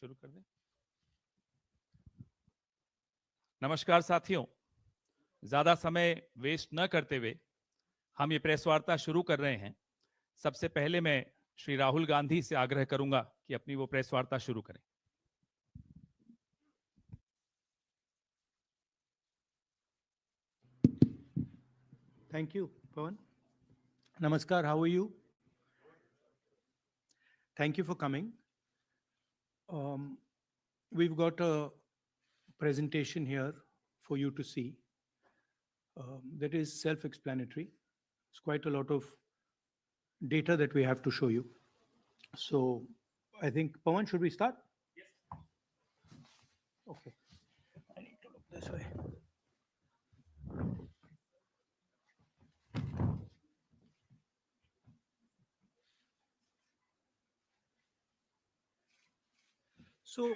शुरू कर दें। नमस्कार साथियों, ज्यादा समय वेस्ट न करते हुए हम ये प्रेस वार्ता शुरू कर रहे हैं। सबसे पहले मैं श्री राहुल गांधी से आग्रह करूंगा कि अपनी वो प्रेस वार्ता शुरू करें। Thank you, Pawan. Namaskar, how are you? Thank you for coming. We've got a presentation here for you to see that is self-explanatory. It's quite a lot of data that we have to show you. So I think, Pawan, should we start? Yes. Okay. I need to look this way. So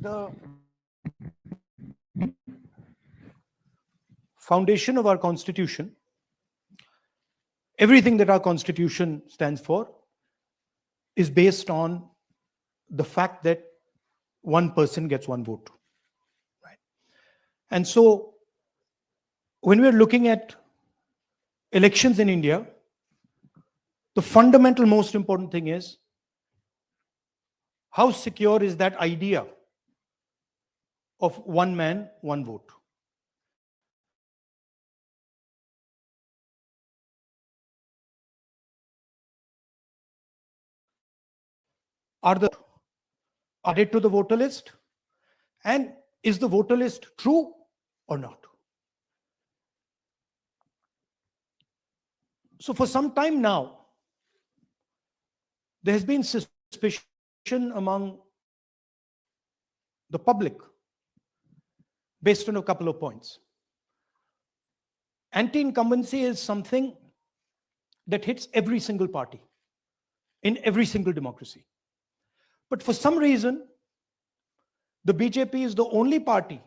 the foundation of our constitution, everything that our constitution stands for, is based on the fact that one person gets one vote. Right? And so when we're looking at elections in India, the fundamental most important thing is how secure is that idea of one man, one vote. Are the added to the voter list? And is the voter list true or not? So for some time now, there has been suspicion among the public based on a couple of points. Anti-incumbency is something that hits every single party in every single democracy. But for some reason, the BJP is the only party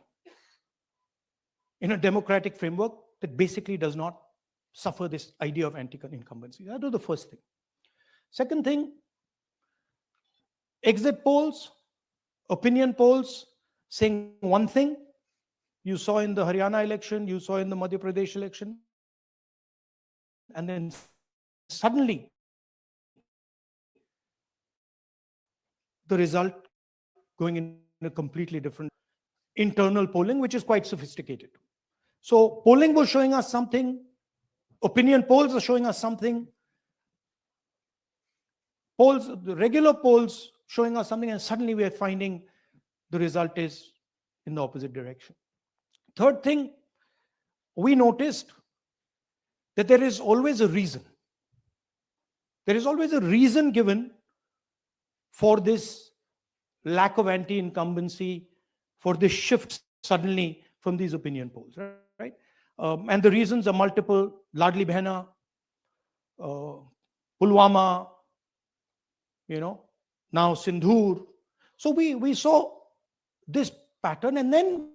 in a democratic framework that basically does not suffer this idea of anti-incumbency. That was the first thing. Second thing, exit polls, opinion polls saying one thing. You saw in the Haryana election, you saw in the Madhya Pradesh election, and then suddenly the result going in a completely different internal polling, which is quite sophisticated. So polling was showing us something, opinion polls are showing us something, polls, the regular polls showing us something, and suddenly we are finding the result is in the opposite direction. Third thing, we noticed that there is always a reason. There is always a reason given for this lack of anti-incumbency, for this shift suddenly from these opinion polls, right? And the reasons are multiple: Ladli Behna, Pulwama, now Sindhur. So we saw this pattern, and then,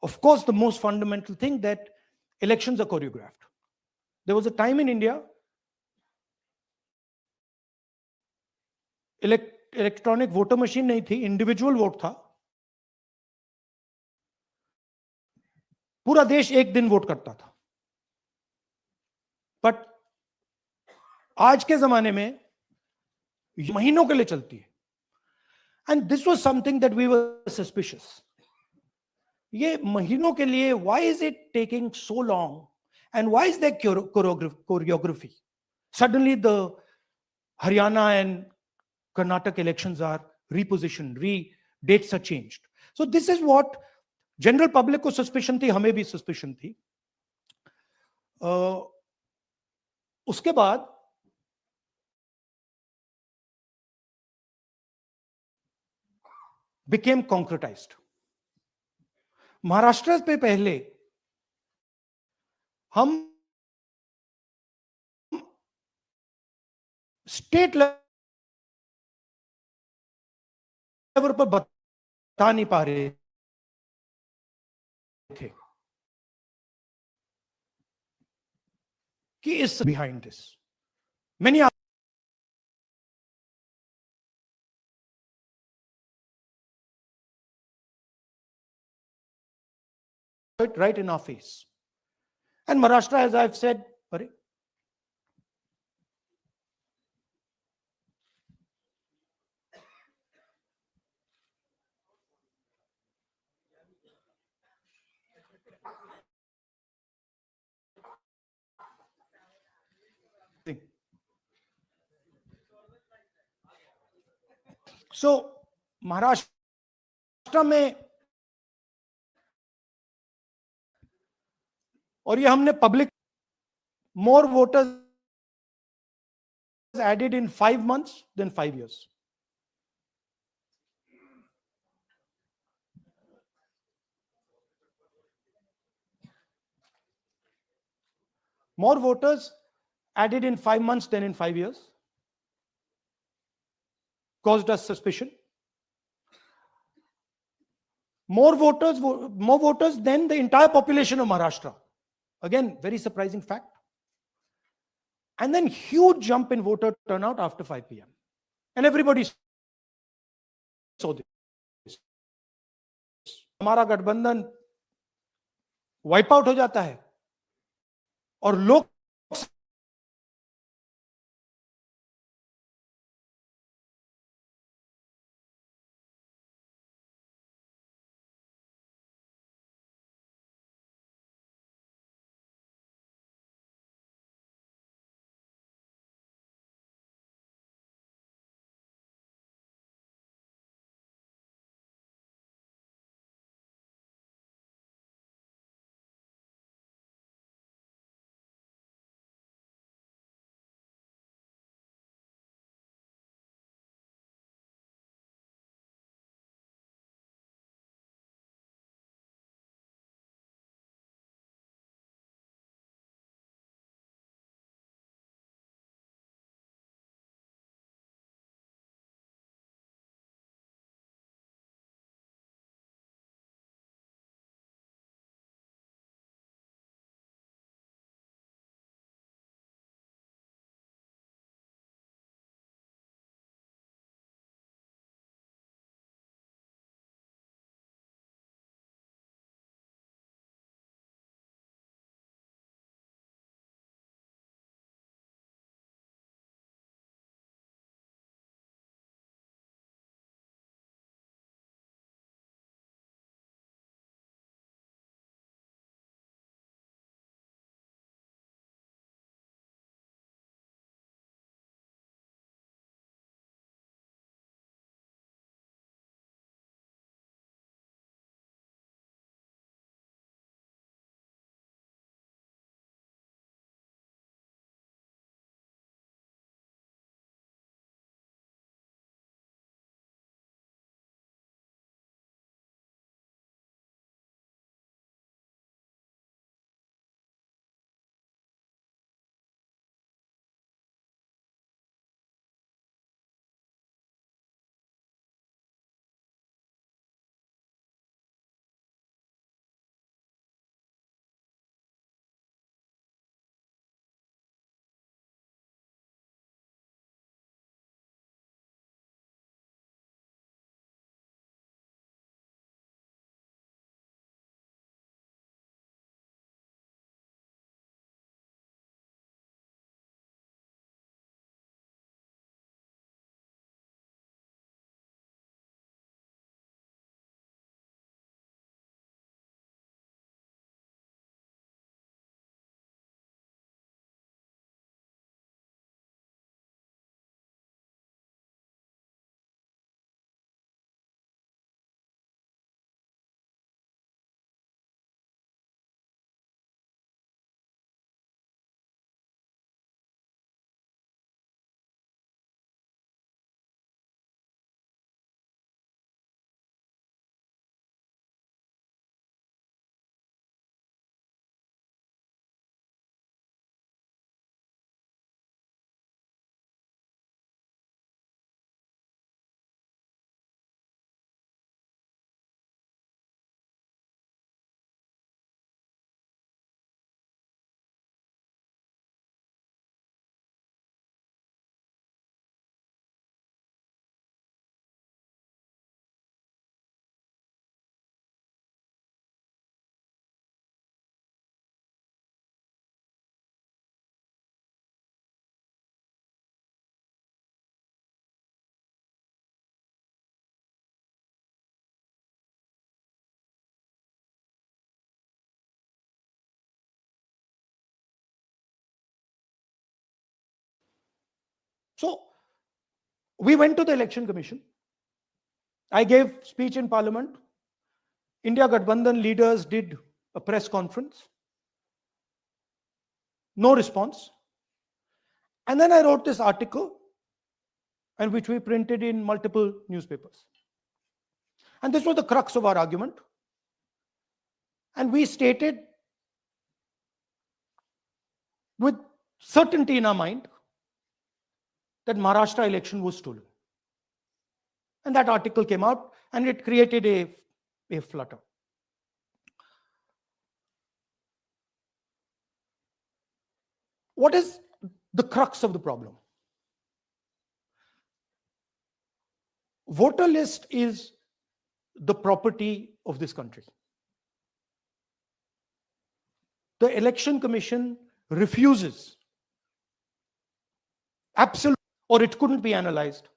of course, the most fundamental thing, that elections are choreographed. There was a time in India, electronic voter machine नहीं थी, individual vote था, पूरा देश एक दिन vote करता था. But आज के जमाने में महीनों के लिए चलती है. And this was something that we were suspicious. ये महीनों के लिए, why is it taking so long, and why is that choreography? Suddenly the Haryana and Karnataka elections are repositioned, dates are changed. So this is what general public को suspicion थी, हमें भी suspicion थी. उसके बाद became concretized. महाराष्ट्र पे पहले हम स्टेट लेवल पर बता नहीं पा रहे थे कि इस behind this. Many it right in our face. And Maharashtra, as I've said, so Maharashtra में, और ये हमने public, more voters added in 5 months than 5 years. More voters added in 5 months than in 5 years. Caused us suspicion. More voters than the entire population of Maharashtra. Again, very surprising fact. And then huge jump in voter turnout after 5 p.m. And everybody saw this. हमारा गठबंधन wipe out हो जाता है और लोग So we went to the election commission. I gave speech in parliament. India Gathbandhan leaders did a press conference. No response. And then I wrote this article, and which we printed in multiple newspapers. And this was the crux of our argument. And we stated with certainty in our mind that Maharashtra election was stolen. And that article came out, and it created a flutter. What is the crux of the problem? Voter list is the property of this country. The election commission refuses, absolutely, or it couldn't be analyzed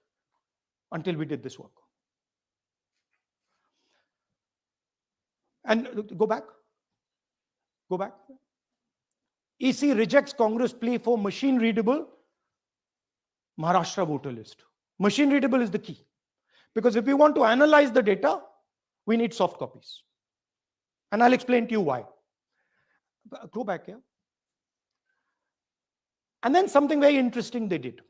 until we did this work. And go back. EC rejects Congress plea for machine readable Maharashtra voter list. Machine readable is the key. Because if we want to analyze the data, we need soft copies. And I'll explain to you why. Go back here. And then something very interesting they did.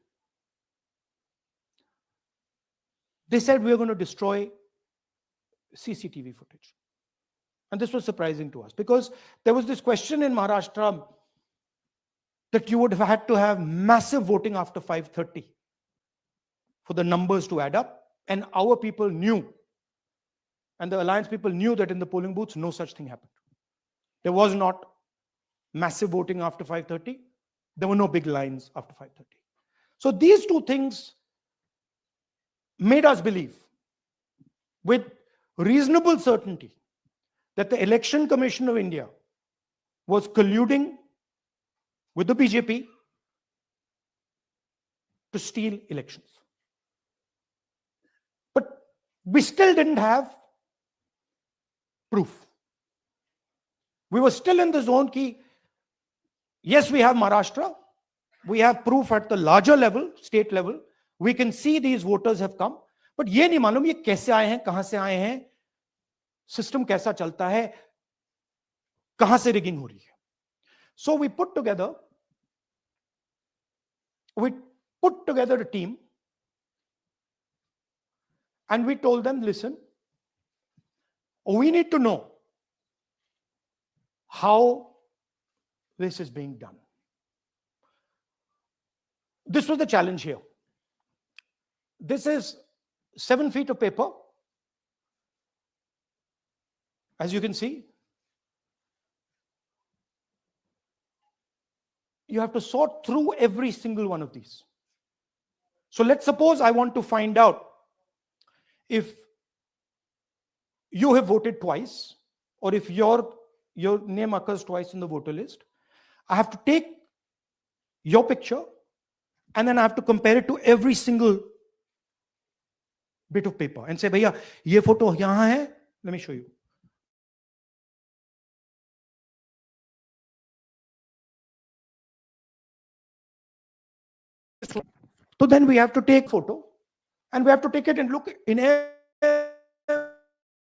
They said we're going to destroy CCTV footage. And this was surprising to us because there was this question in Maharashtra that you would have had to have massive voting after 5:30 for the numbers to add up. And our people knew, and the alliance people knew that in the polling booths, no such thing happened. There was not massive voting after 5:30. There were no big lines after 5:30. So these two things made us believe with reasonable certainty that the Election Commission of India was colluding with the BJP to steal elections. But we still didn't have proof. We were still in the zone ki, yes, we have Maharashtra. We have proof at the larger level, state level. We can see these voters have come. But ये नहीं मालूम ये कैसे आए हैं, कहां से आए हैं, सिस्टम कैसा चलता है, कहां से रिगिंग हो रही है. So we put together a team and we told them, listen, we need to know how this is being done. This was the challenge here. This is 7 feet of paper. As you can see, you have to sort through every single one of these. So let's suppose I want to find out if you have voted twice or if your name occurs twice in the voter list. I have to take your picture and then I have to compare it to every single bit of paper and say, bhaiya, ye photo yahan hai. Let me show you. So then we have to take photo and we have to take it and look in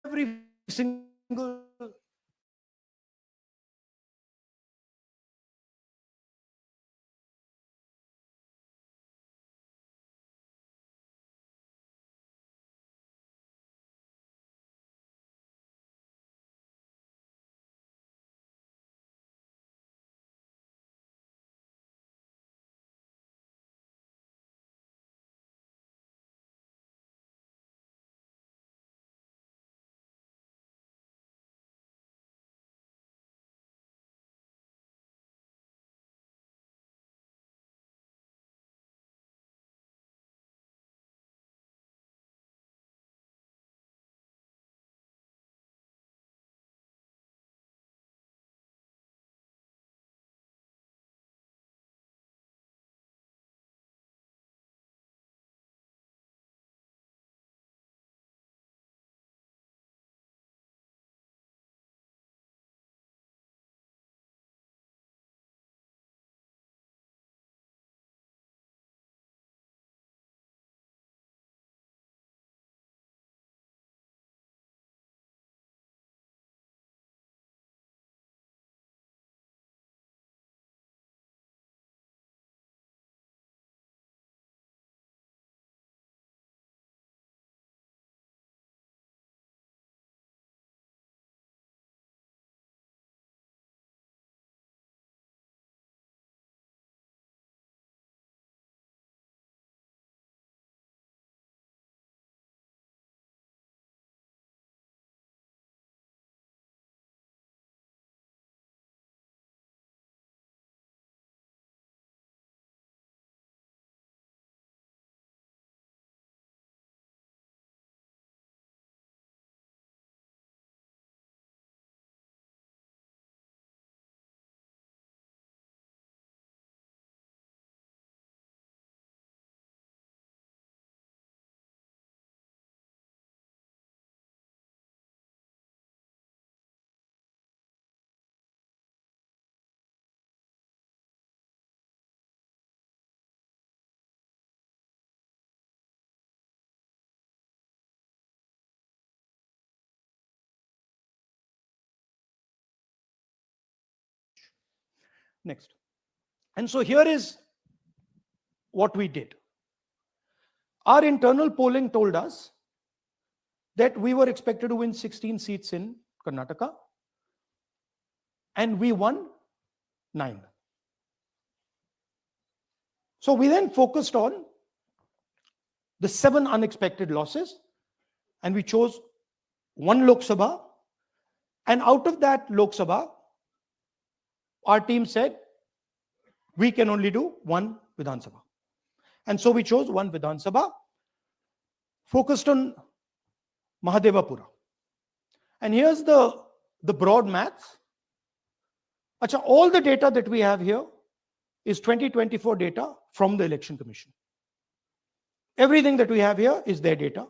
every single Next. And so here is what we did. Our internal polling told us that we were expected to win 16 seats in Karnataka, and we won 9. So we then focused on the 7 unexpected losses, and we chose 1 Lok Sabha, and out of that Lok Sabha, our team said we can only do 1 Vidhan Sabha. And so we chose 1 Vidhan Sabha, focused on Mahadevapura. And here's the broad maths. Achha, all the data that we have here is 2024 data from the Election Commission. Everything that we have here is their data.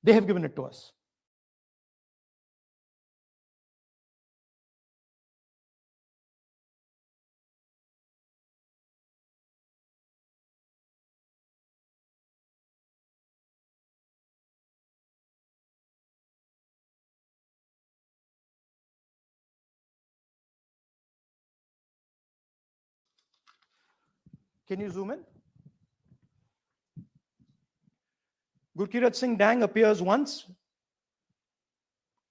They have given it to us. Can you zoom in? Gurkirat Singh Dang appears once,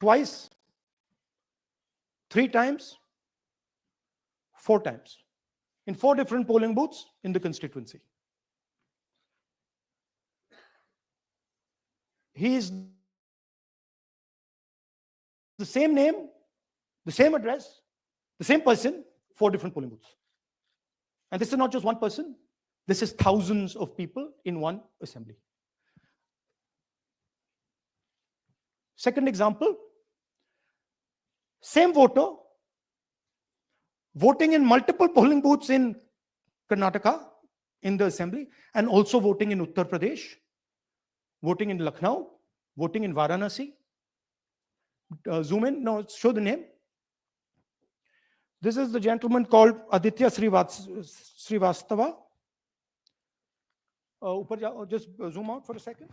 twice, 3 times, 4 times, in 4 different polling booths in the constituency. He is the same name, the same address, the same person, 4 different polling booths. And this is not just one person, this is thousands of people in one assembly. Second example, same voter voting in multiple polling booths in Karnataka in the assembly, and also voting in Uttar Pradesh, voting in Lucknow, voting in Varanasi. Zoom in, no, show the name. This is the gentleman called Aditya Srivastava. Just zoom out for a second.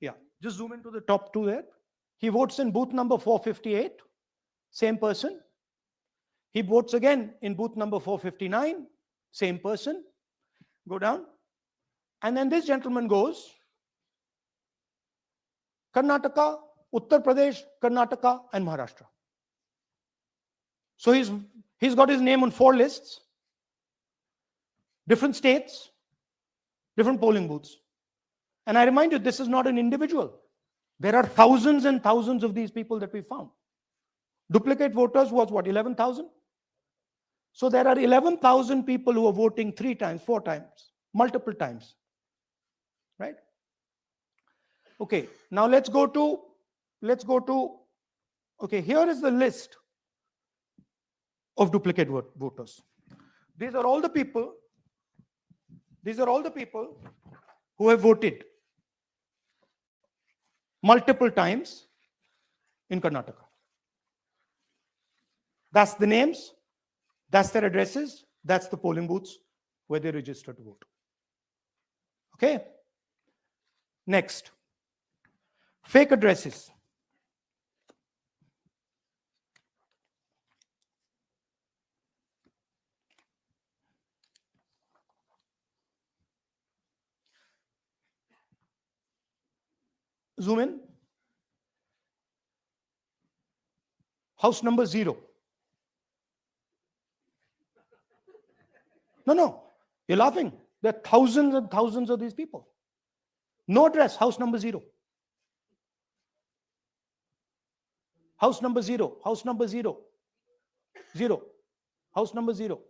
Yeah, just zoom into the top 2 there. He votes in booth number 458, same person. He votes again in booth number 459, same person. Go down. And then this gentleman goes Karnataka, Uttar Pradesh, Karnataka, and Maharashtra. So he's got his name on 4 lists, different states, different polling booths. And I remind you, this is not an individual. There are thousands and thousands of these people that we found. Duplicate voters was what, 11,000? So there are 11,000 people who are voting 3 times, 4 times, multiple times, right? Okay, now let's go to, okay, here is the list of duplicate voters. These are all the people who have voted multiple times in Karnataka. That's the names, that's their addresses, that's the polling booths where they register to vote. Okay? Next, fake addresses. Zoom in. House number 0. No, you're laughing. There are thousands and thousands of these people. No address, house number 0. House number 0, house number 0. 0. House number 0.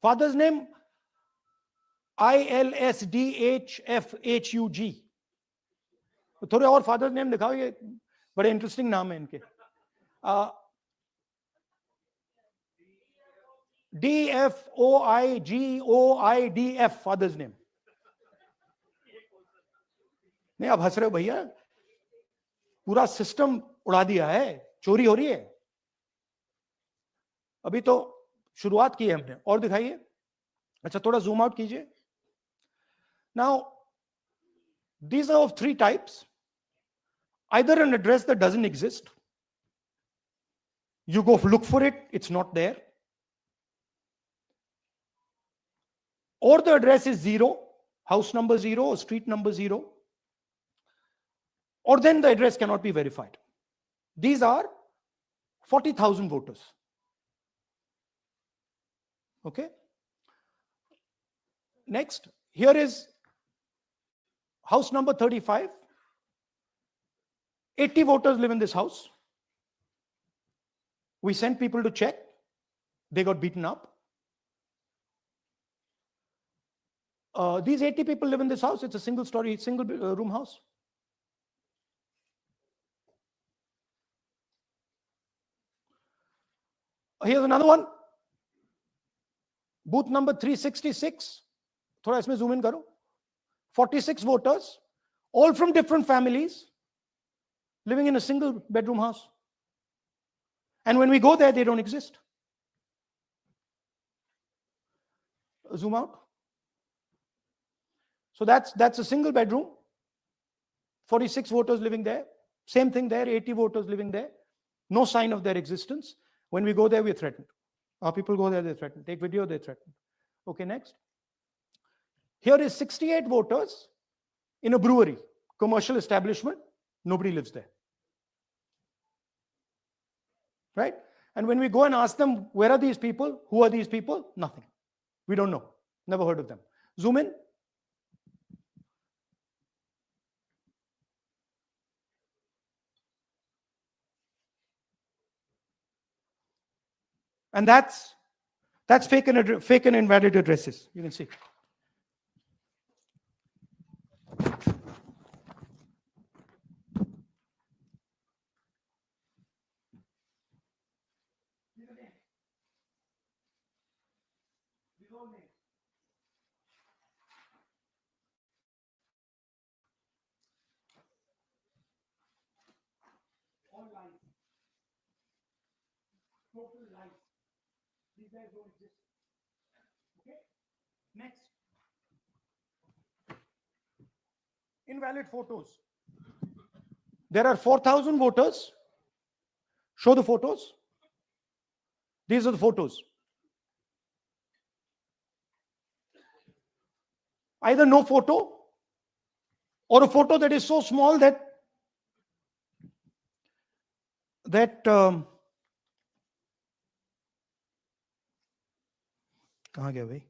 Father's name, ILSDHFHUG. थोड़े और father name दिखाओ, ये बड़े interesting नाम है इनके. DFOIGOIDF father's name. नहीं, आप हंस रहे हो भैया, पूरा सिस्टम उड़ा दिया है, चोरी हो रही है. अभी तो शुरुआत की है हमने. और दिखाइए. अच्छा, थोड़ा जूम आउट कीजिए. Now, these are of 3 types. Either an address that doesn't exist, You go look for it, it's not there. Or the address is 0, house number 0 or street number 0. Or then the address cannot be verified. These are 40,000 voters. Okay. Next, here is house number 35. 80 voters live in this house. We sent people to check. They got beaten up. These 80 people live in this house. It's a single story, single room house. Here's another one. Booth number 366. थोड़ा इसमें zoom in करो. 46 voters, all from different families, living in a single bedroom house. And when we go there, they don't exist. Zoom out. So that's a single bedroom. 46 voters living there. Same thing there, 80 voters living there. No sign of their existence. When we go there, we're threatened. Our people go there, they're threatened. Take video, they're threatened. Okay, next. Here is 68 voters in a brewery, commercial establishment. Nobody lives there. Right? And when we go and ask them, where are these people? Who are these people? Nothing. We don't know. Never heard of them. Zoom in. And that's fake and invalid addresses. You can see. All lies. Total lies. These guys don't exist. Okay? Next. Invalid photos. There are 4,000 voters. Show the photos. These are the photos. Either no photo or a photo that is so small that कहाँ गया भाई?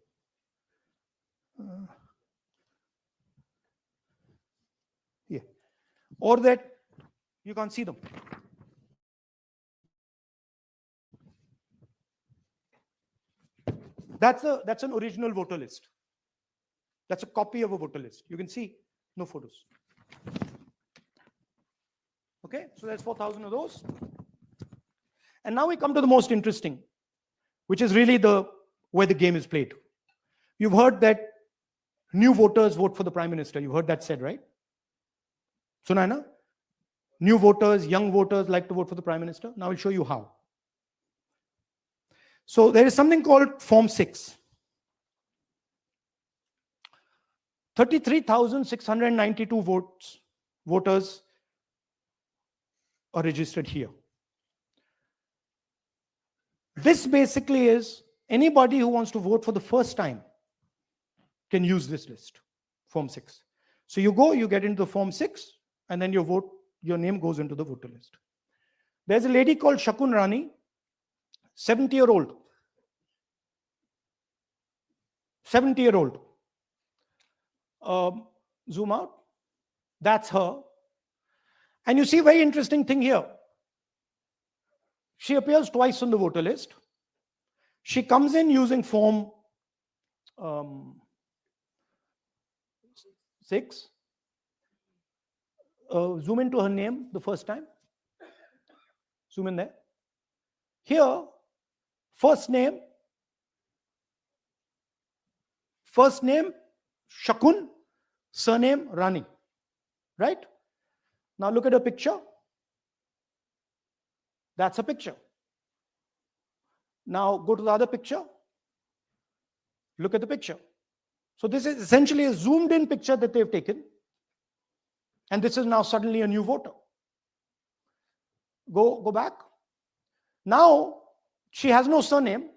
Yeah. Or that you can't see them. That's an original voter list. That's a copy of a voter list. You can see no photos. Okay, so there's 4,000 of those. And now we come to the most interesting, which is really where the game is played. You've heard that new voters vote for the Prime Minister. You've heard that said, right? Suna na? New voters, young voters like to vote for the Prime Minister. Now I'll show you how. So there is something called Form 6. 33,692 voters are registered here. This basically is anybody who wants to vote for the first time can use this list, Form 6. So you go, you get into the Form 6, and then your name goes into the voter list. There's a lady called Shakun Rani, 70-year-old. 70-year-old. Zoom out. That's her. And you see a very interesting thing here. She appears twice on the voter list. She comes in using Form 6. Zoom into her name the first time. Zoom in there. Here, first name Shakun, surname Rani. Right? Now look at her picture. That's a picture. Now go to the other picture. Look at the picture. So this is essentially a zoomed in picture that they've taken. And this is now suddenly a new voter. Go back. Now, she has no surname,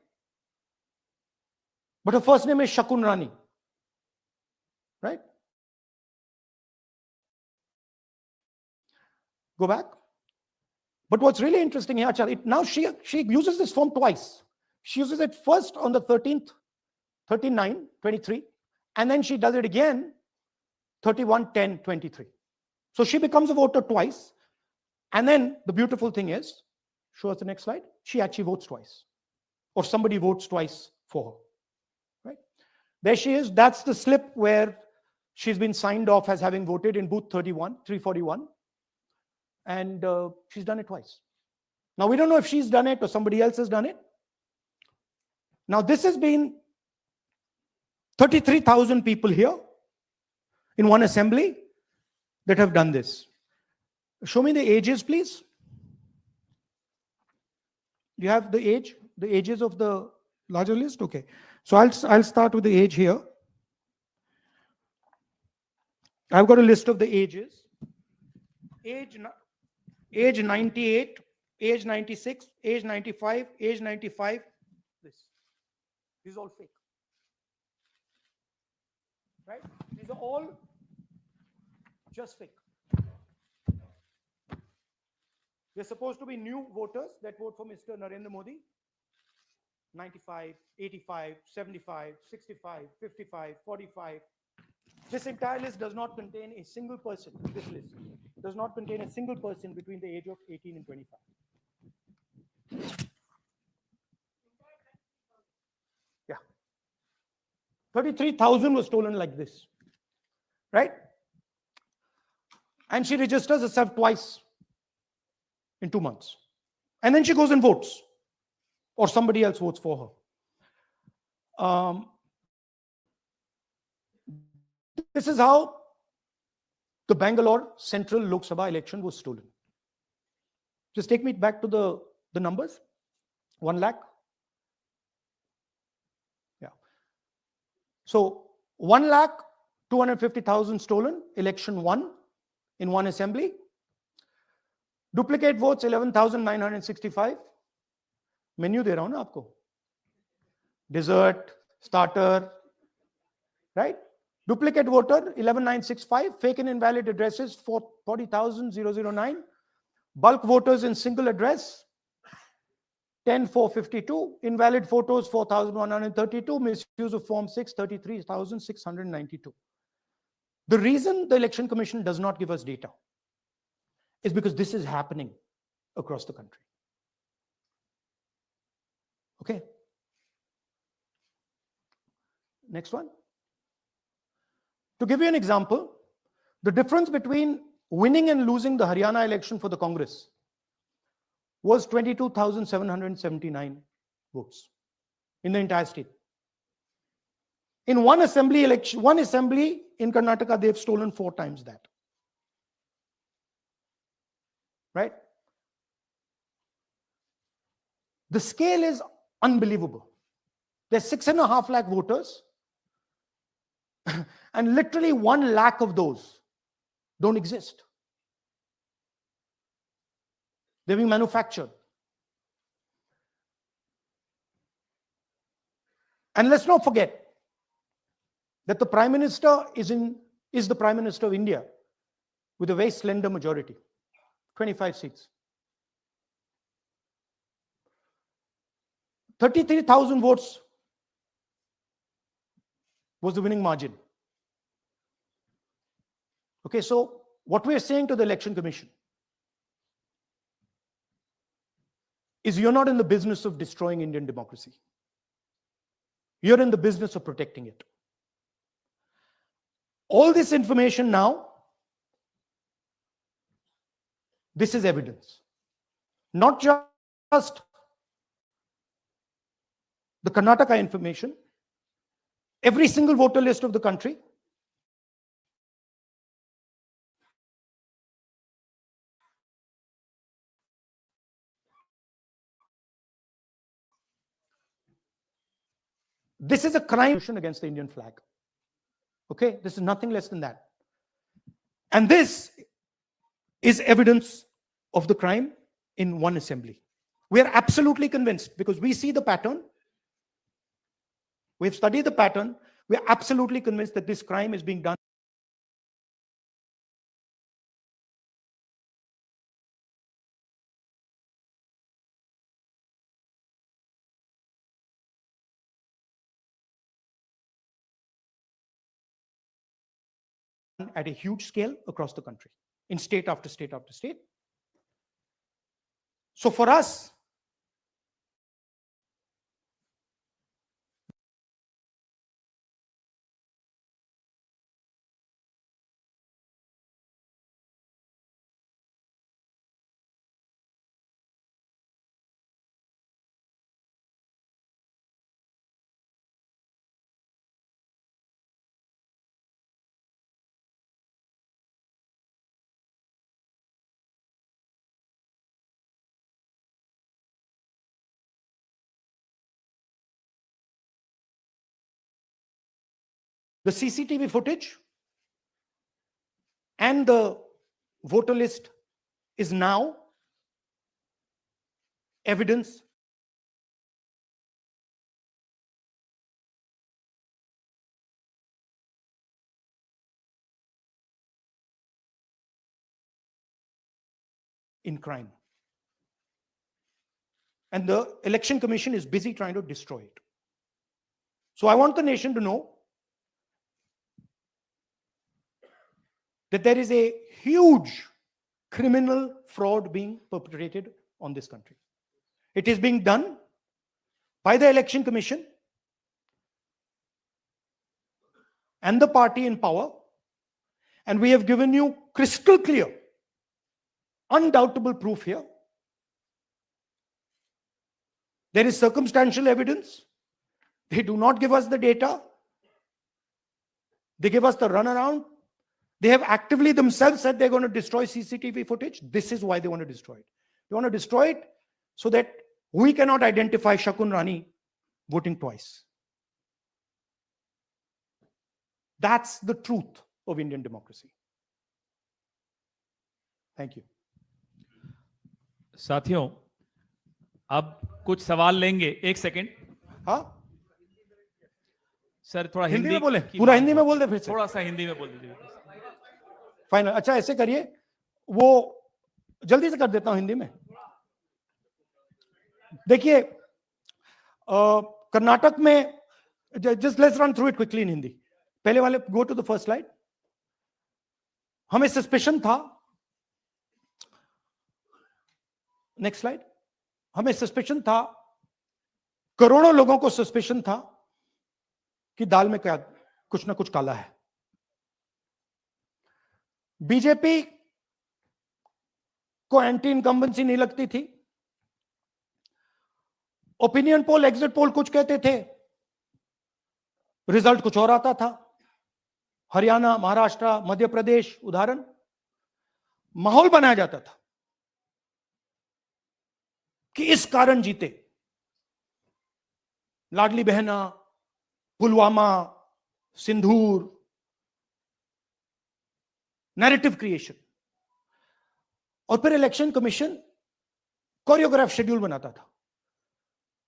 but her first name is Shakun Rani. Right? Go back. But what's really interesting here, now she uses this form twice. She uses it first on the 13th, 39-23, and then she does it again 31-10-23. So she becomes a voter twice. And then the beautiful thing is, show us the next slide, she actually votes twice. Or somebody votes twice for her. Right? There she is. That's the slip where she's been signed off as having voted in booth 341. And she's done it twice. Now, we don't know if she's done it or somebody else has done it. Now, this has been 33,000 people here in one assembly that have done this. Show me the ages, please. Do you have the ages of the larger list? Okay. So I'll start with the age here. I've got a list of the ages. Age 98, age 96, age 95, age 95. This is all fake. Right? These are all just fake. They're supposed to be new voters that vote for Mr. Narendra Modi. 95, 85, 75, 65, 55, 45. This entire list does not contain a single person. This list does not contain a single person between the age of 18 and 25. Yeah. 33,000 was stolen like this. Right? And she registers herself twice in 2 months. And then she goes and votes. Or somebody else votes for her. This is how the Bangalore Central Lok Sabha election was stolen. Just take me back to the numbers. 1 lakh. Yeah. So 1,250,000 stolen, election won in one assembly. Duplicate votes 11,965. Menu दे रहा हूं ना आपको. Dessert, starter, right? Duplicate voter 11,965. Fake and invalid addresses 40,009. Bulk voters in single address 10,452. Invalid photos 4,132. Misuse of form 6 33,692. The reason the Election Commission does not give us data is because this is happening across the country. Okay. Next one. To give you an example, the difference between winning and losing the Haryana election for the Congress was 22,779 votes in the entire state. In one assembly election, one assembly in Karnataka, they've stolen 4 times that. Right? The scale is unbelievable. There's 6.5 lakh voters, and literally 1 lakh of those don't exist. They're being manufactured. And let's not forget that the Prime Minister is the Prime Minister of India with a very slender majority, 25 seats. 33,000 votes was the winning margin. Okay, so what we are saying to the Election Commission is you're not in the business of destroying Indian democracy. You're in the business of protecting it. All this information now, this is evidence. Not just the Karnataka information, every single voter list of the country. This is a crime against the Indian flag. Okay, this is nothing less than that. And this is evidence of the crime in one assembly. We are absolutely convinced because we see the pattern. We've studied the pattern. We are absolutely convinced that this crime is being done at a huge scale across the country, in state after state after state. So for us, the CCTV footage and the voter list is now evidence in crime. And the Election Commission is busy trying to destroy it. So I want the nation to know that there is a huge criminal fraud being perpetrated on this country. It is being done by the Election Commission and the party in power, and we have given you crystal clear, undoubtable proof here. There is circumstantial evidence. They do not give us the data. They give us the runaround. They have actively themselves said they're going to destroy CCTV footage. This is why they want to destroy it. They want to destroy it so that we cannot identify Shakun Rani voting twice. That's the truth of Indian democracy. Thank you. साथियों, अब कुछ सवाल लेंगे. एक second. हाँ, sir थोड़ा हिंदी में हिंदी बोले, पूरा हिंदी में बोल दे फिर से. थोड़ा सा हिंदी में बोल दीजिए. फाइनल. अच्छा ऐसे करिए, वो जल्दी से कर देता हूं हिंदी में. देखिए, कर्नाटक में, just let's run through it quickly in Hindi. पहले वाले, go to the first slide. हमें सस्पेशन था, नेक्स्ट स्लाइड. हमें सस्पेशन था, करोड़ों लोगों को सस्पेशन था कि दाल में क्या कुछ ना कुछ काला है. बीजेपी को एंटी इनकम्बेंसी नहीं लगती थी. ओपिनियन पोल, एग्जिट पोल कुछ कहते थे, रिजल्ट कुछ और आता था. हरियाणा, महाराष्ट्र, मध्य प्रदेश उदाहरण. माहौल बनाया जाता था कि इस कारण जीते. लाडली बहना, पुलवामा, सिंदूर, नैरेटिव क्रिएशन. और फिर इलेक्शन कमीशन कोरियोग्राफ शेड्यूल बनाता था.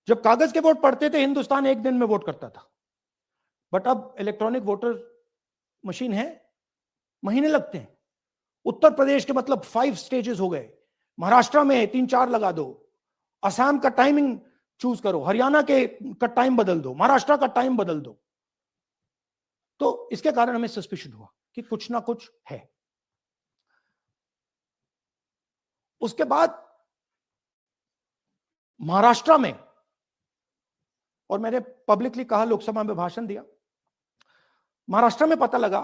जब कागज के वोट पड़ते थे, हिंदुस्तान एक दिन में वोट करता था. बट अब इलेक्ट्रॉनिक वोटर मशीन है, महीने लगते हैं. उत्तर प्रदेश के मतलब 5 स्टेजेस हो गए. महाराष्ट्र में 3-4 लगा दो. असम का टाइमिंग चूज करो, हरियाणा के का टाइम बदल दो, महाराष्ट्र का टाइम बदल दो. तो इसके कारण हमें सस्पिशन हुआ कि कुछ ना कुछ है. उसके बाद महाराष्ट्र में, और मैंने पब्लिकली कहा, लोकसभा में भाषण दिया, महाराष्ट्र में पता लगा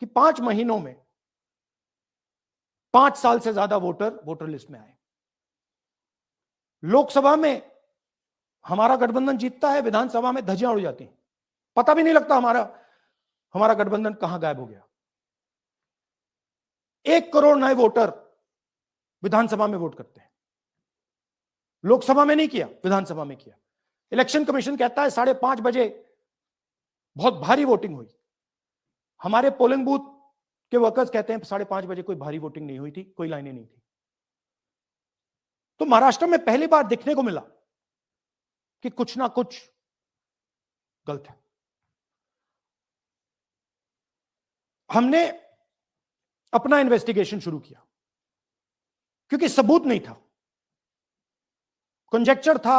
कि 5 महीनों में 5 साल से ज्यादा वोटर लिस्ट में आए. लोकसभा में हमारा गठबंधन जीतता है, विधानसभा में धज्जियां उड़ जाती हैं. पता भी नहीं लगता हमारा गठबंधन कहां गायब हो गया. 1 करोड़ नए वोटर विधानसभा में वोट करते हैं. लोकसभा में नहीं किया, विधानसभा में किया. इलेक्शन कमीशन कहता है 5:30 बजे बहुत भारी वोटिंग हुई. हमारे पोलिंग बूथ के वर्कर्स कहते हैं 5:30 बजे कोई भारी वोटिंग नहीं हुई थी, कोई लाइनें नहीं थी. तो महाराष्ट्र में पहली बार देखने को मिला कि कुछ ना कुछ गलत है। हमने अपना इन्वेस्टिगेशन शुरू किया क्योंकि सबूत नहीं था, कंजेक्चर था,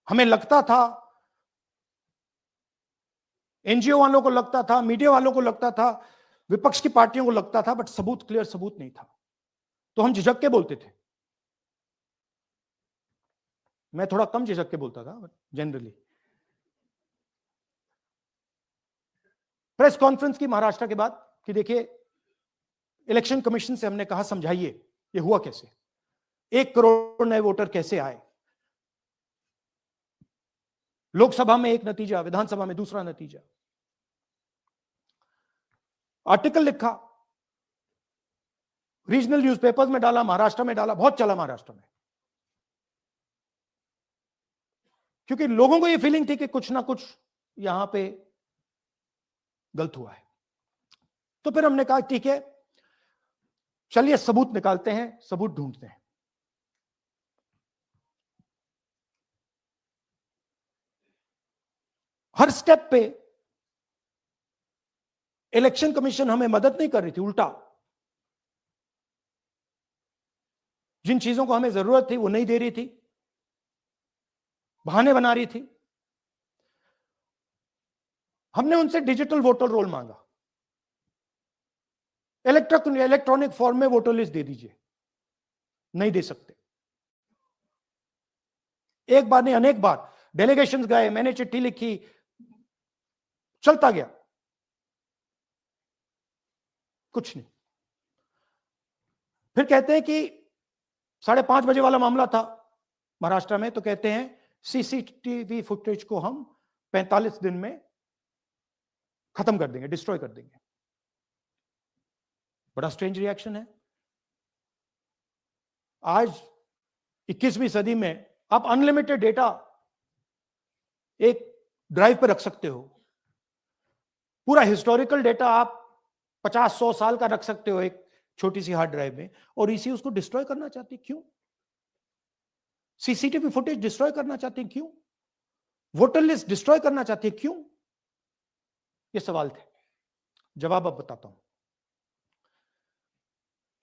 हमें लगता था, एनजीओ वालों को लगता था, मीडिया वालों को लगता था, विपक्ष की पार्टियों को लगता था, बट सबूत, क्लियर सबूत नहीं था। तो हम झिझक के बोलते थे। मैं थोड़ा कम झिझक के बोलता था जनरली। प्रेस कॉन्फ्रेंस की महाराष्ट्र के बाद कि देखिए, इलेक्शन कमीशन से हमने कहा समझाइए ये हुआ कैसे, 1 करोड़ नए वोटर कैसे आए, लोकसभा में एक नतीजा, विधानसभा में दूसरा नतीजा। आर्टिकल लिखा, रीजनल न्यूज़पेपर्स में डाला, महाराष्ट्र में डाला, बहुत चला महाराष्ट्र में, क्योंकि लोगों को यह फीलिंग थी कि कुछ ना कुछ यहां पे गलत हुआ है। तो फिर हमने कहा ठीक है, चलिए सबूत निकालते हैं, सबूत ढूंढते हैं। हर स्टेप पे इलेक्शन कमीशन हमें मदद नहीं कर रही थी, उल्टा जिन चीजों को हमें जरूरत थी वो नहीं दे रही थी, बहाने बना रही थी। हमने उनसे डिजिटल वोटर रोल मांगा, इलेक्ट्रॉनिक फॉर्म में वोटर लिस्ट दे दीजिए, नहीं दे सकते। एक बार नहीं, अनेक बार डेलीगेशंस गए, मैंने चिट्ठी लिखी, चलता गया, कुछ नहीं। फिर कहते हैं कि 5:30 बजे वाला मामला था महाराष्ट्र में, तो कहते हैं सीसीटीवी फुटेज को हम 45 दिन में खत्म कर देंगे, डिस्ट्रॉय कर देंगे। बड़ा स्ट्रेंज रिएक्शन है। आज 21वीं सदी में आप अनलिमिटेड डेटा एक ड्राइव पर रख सकते हो, पूरा हिस्टोरिकल डेटा आप 50-100 साल का रख सकते हो एक छोटी सी हार्ड ड्राइव में, और इसी उसको डिस्ट्रॉय करना चाहते हैं, क्यों? सीसीटीवी फुटेज डिस्ट्रॉय करना चाहते हैं, क्यों? वोटर लिस्ट डिस्ट्रॉय करना चाहते हैं, क्यों? ये सवाल थे, जवाब अब बताता हूं।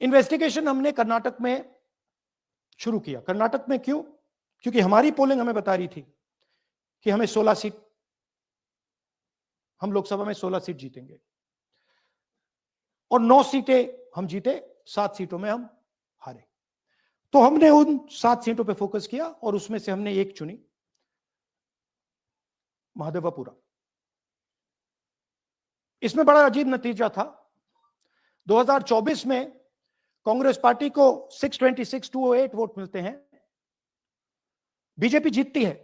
इन्वेस्टिगेशन हमने कर्नाटक में शुरू किया। कर्नाटक में क्यों? क्योंकि हमारी पोलिंग हमें बता रही थी कि हमें 16 सीट, हम लोकसभा में 16 सीट जीतेंगे, और 9 सीटें हम जीते, 7 सीटों में हम हारे। तो हमने उन 7 सीटों पे फोकस किया और उसमें से हमने एक चुनी, महादेवपुरा। इसमें बड़ा अजीब नतीजा था। 2024 में कांग्रेस पार्टी को 626-208 वोट मिलते हैं, बीजेपी जीतती है,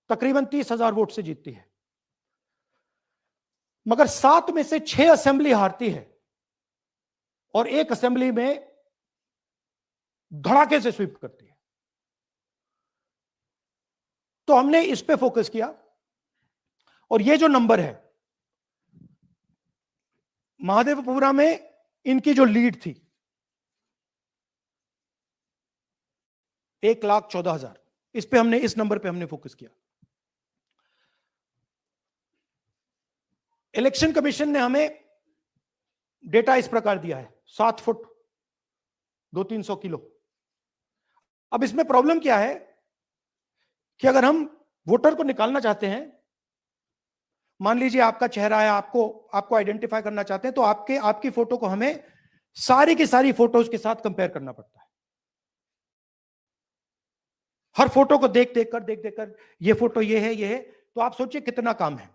तकरीबन 30,000 वोट से जीतती है, मगर 7 में से 6 असेंबली हारती है और एक असेंबली में धड़ाके से स्वीप करती है। तो हमने इस पे फोकस किया, और ये जो नंबर है, महादेवपुरा में इनकी जो लीड थी 1,14,000, इस पे हमने, इस नंबर पे हमने फोकस किया। इलेक्शन कमीशन ने हमें डेटा इस प्रकार दिया है, 7 फुट 200-300 किलो। अब इसमें प्रॉब्लम क्या है कि अगर हम वोटर को निकालना चाहते हैं, मान लीजिए आपका चेहरा है, आपको आइडेंटिफाई करना चाहते हैं, तो आपकी फोटो को हमें सारी की सारी फोटोज के साथ कंपेयर करना पड़ता है। हर फोटो को देख कर ये फोटो ये है, तो आप सोचिए कितना काम है।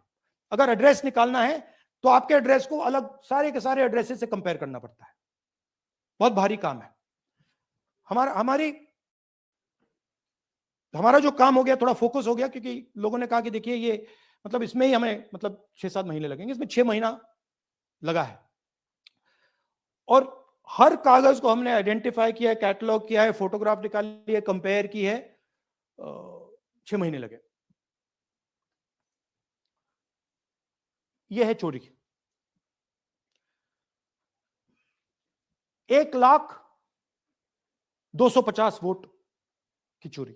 अगर एड्रेस निकालना है तो आपके एड्रेस को अलग सारे के सारे एड्रेसेस से कंपेयर करना पड़ता है, बहुत भारी काम है। हमारा जो काम हो गया, थोड़ा फोकस हो गया, क्योंकि लोगों ने कहा कि देखिए ये मतलब इसमें ही हमें मतलब 6-7 महीने लगेंगे, इसमें 6 महीना लगा है, और हर कागज को हमने आइडेंटिफाई किया है, कैटलॉग किया है, फोटोग्राफ निकाली है, कंपेयर की है, 6 महीने लगे। यह है चोरी। 1,00,000 250 वोट की चोरी।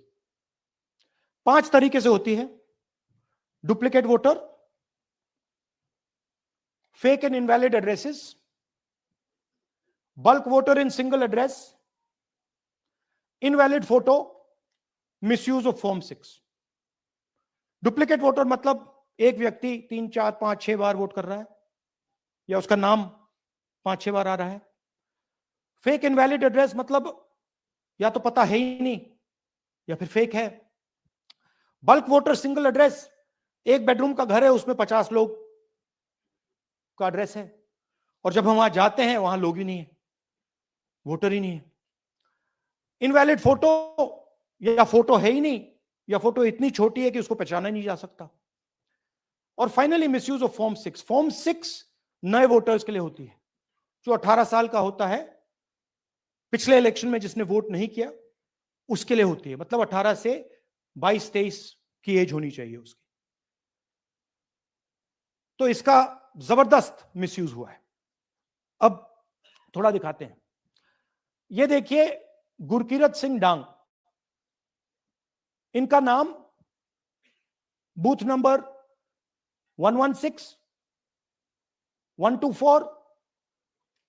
5 तरीके से होती है: duplicate voter, fake and invalid addresses, bulk voter in single address, invalid photo, misuse of form 6। Duplicate voter मतलब एक व्यक्ति 3, 4, 5, 6 बार वोट कर रहा है, या उसका नाम 5, 6 बार आ रहा है। फेक इनवैलिड एड्रेस मतलब या तो पता है ही नहीं या फिर फेक है। बल्क वोटर सिंगल एड्रेस, एक बेडरूम का घर है, उसमें 50 लोग का एड्रेस है, और जब हम वहां जाते हैं वहां लोग ही नहीं है, वोटर ही नहीं है। इनवैलिड फोटो, या फोटो है ही नहीं, या फोटो इतनी छोटी है कि उसको पहचाना नहीं जा सकता। और finally misuse of form 6। Form 6 नए वोटर्स के लिए होती है, जो 18 साल का होता है, पिछले इलेक्शन में जिसने वोट नहीं किया उसके लिए होती है। मतलब 18 से 22-23 की एज होनी चाहिए उसकी। तो इसका जबरदस्त मिसयूज हुआ है। अब थोड़ा दिखाते हैं। ये देखिए, गुरकीरत सिंह डांग, इनका नाम बूथ नंबर 116, 124,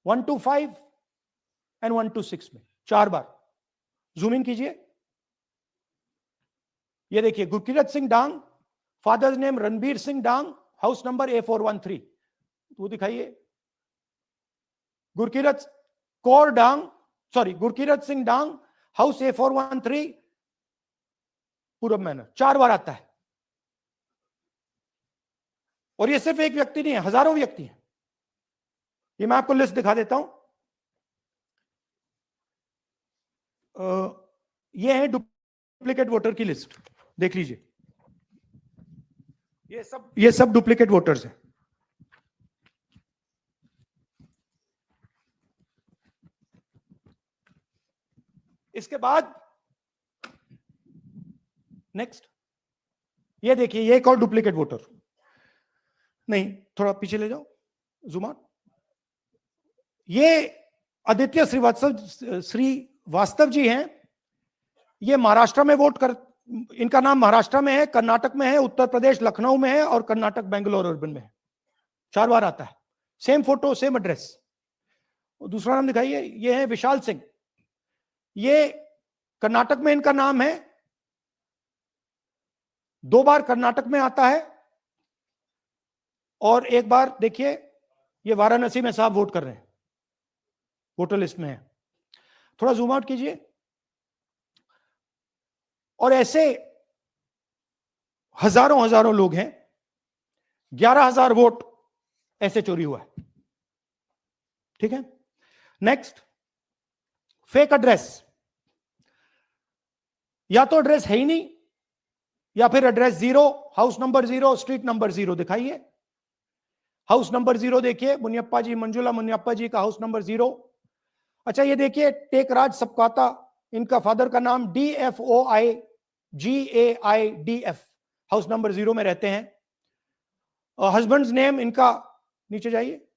125 एंड 126 में 4 बार। जूम इन कीजिए। ये देखिए, गुरकीरत सिंह डांग, फादर्स नेम रणबीर सिंह डांग, हाउस नंबर A413। वो दिखाइए। गुरकीरत कौर डांग, सॉरी, गुरकीरत सिंह डांग, हाउस A413, पूरब मैनर। 4 बार आता है। और ये सिर्फ एक व्यक्ति नहीं है, हजारों व्यक्ति हैं। ये मैं आपको लिस्ट दिखा देता हूं। ये है डुप्लीकेट वोटर की लिस्ट, देख लीजिए। ये सब डुप्लीकेट वोटर्स हैं। इसके बाद नेक्स्ट, ये देखिए, ये एक और डुप्लीकेट वोटर। नहीं, थोड़ा पीछे ले जाओ, जूम आउट। ये आदित्य श्रीवास्तव जी हैं। ये महाराष्ट्र में वोट कर, इनका नाम महाराष्ट्र में है, कर्नाटक में है, उत्तर प्रदेश लखनऊ में है, और कर्नाटक बेंगलोर अर्बन में है। 4 बार आता है। Same photo, same address. दूसरा नाम दिखाइए। ये है विशाल सिंह। ये कर्नाटक में इनका नाम है, 2 बार कर्नाटक में आता है, और 1 बार देखिए ये वाराणसी में साहब वोट कर रहे हैं, वोटर लिस्ट में है। थोड़ा जूम आउट कीजिए। और ऐसे हजारों लोग हैं। 11,000 वोट ऐसे चोरी हुआ है। ठीक है। Next, fake address. या तो एड्रेस है ही नहीं, या फिर address 0, house number 0, street number 0। दिखाइए हाउस नंबर 0, देखिए मुनियप्पा जी, मंजुला मुनियप्पा जी का हाउस नंबर 0। अच्छा, ये देखिए टेकराज सबकाता, इनका फादर का नाम DFOIGAIDF, हाउस नंबर 0 में रहते हैं। हस्बैंड्स नेम इनका, नीचे जाइए,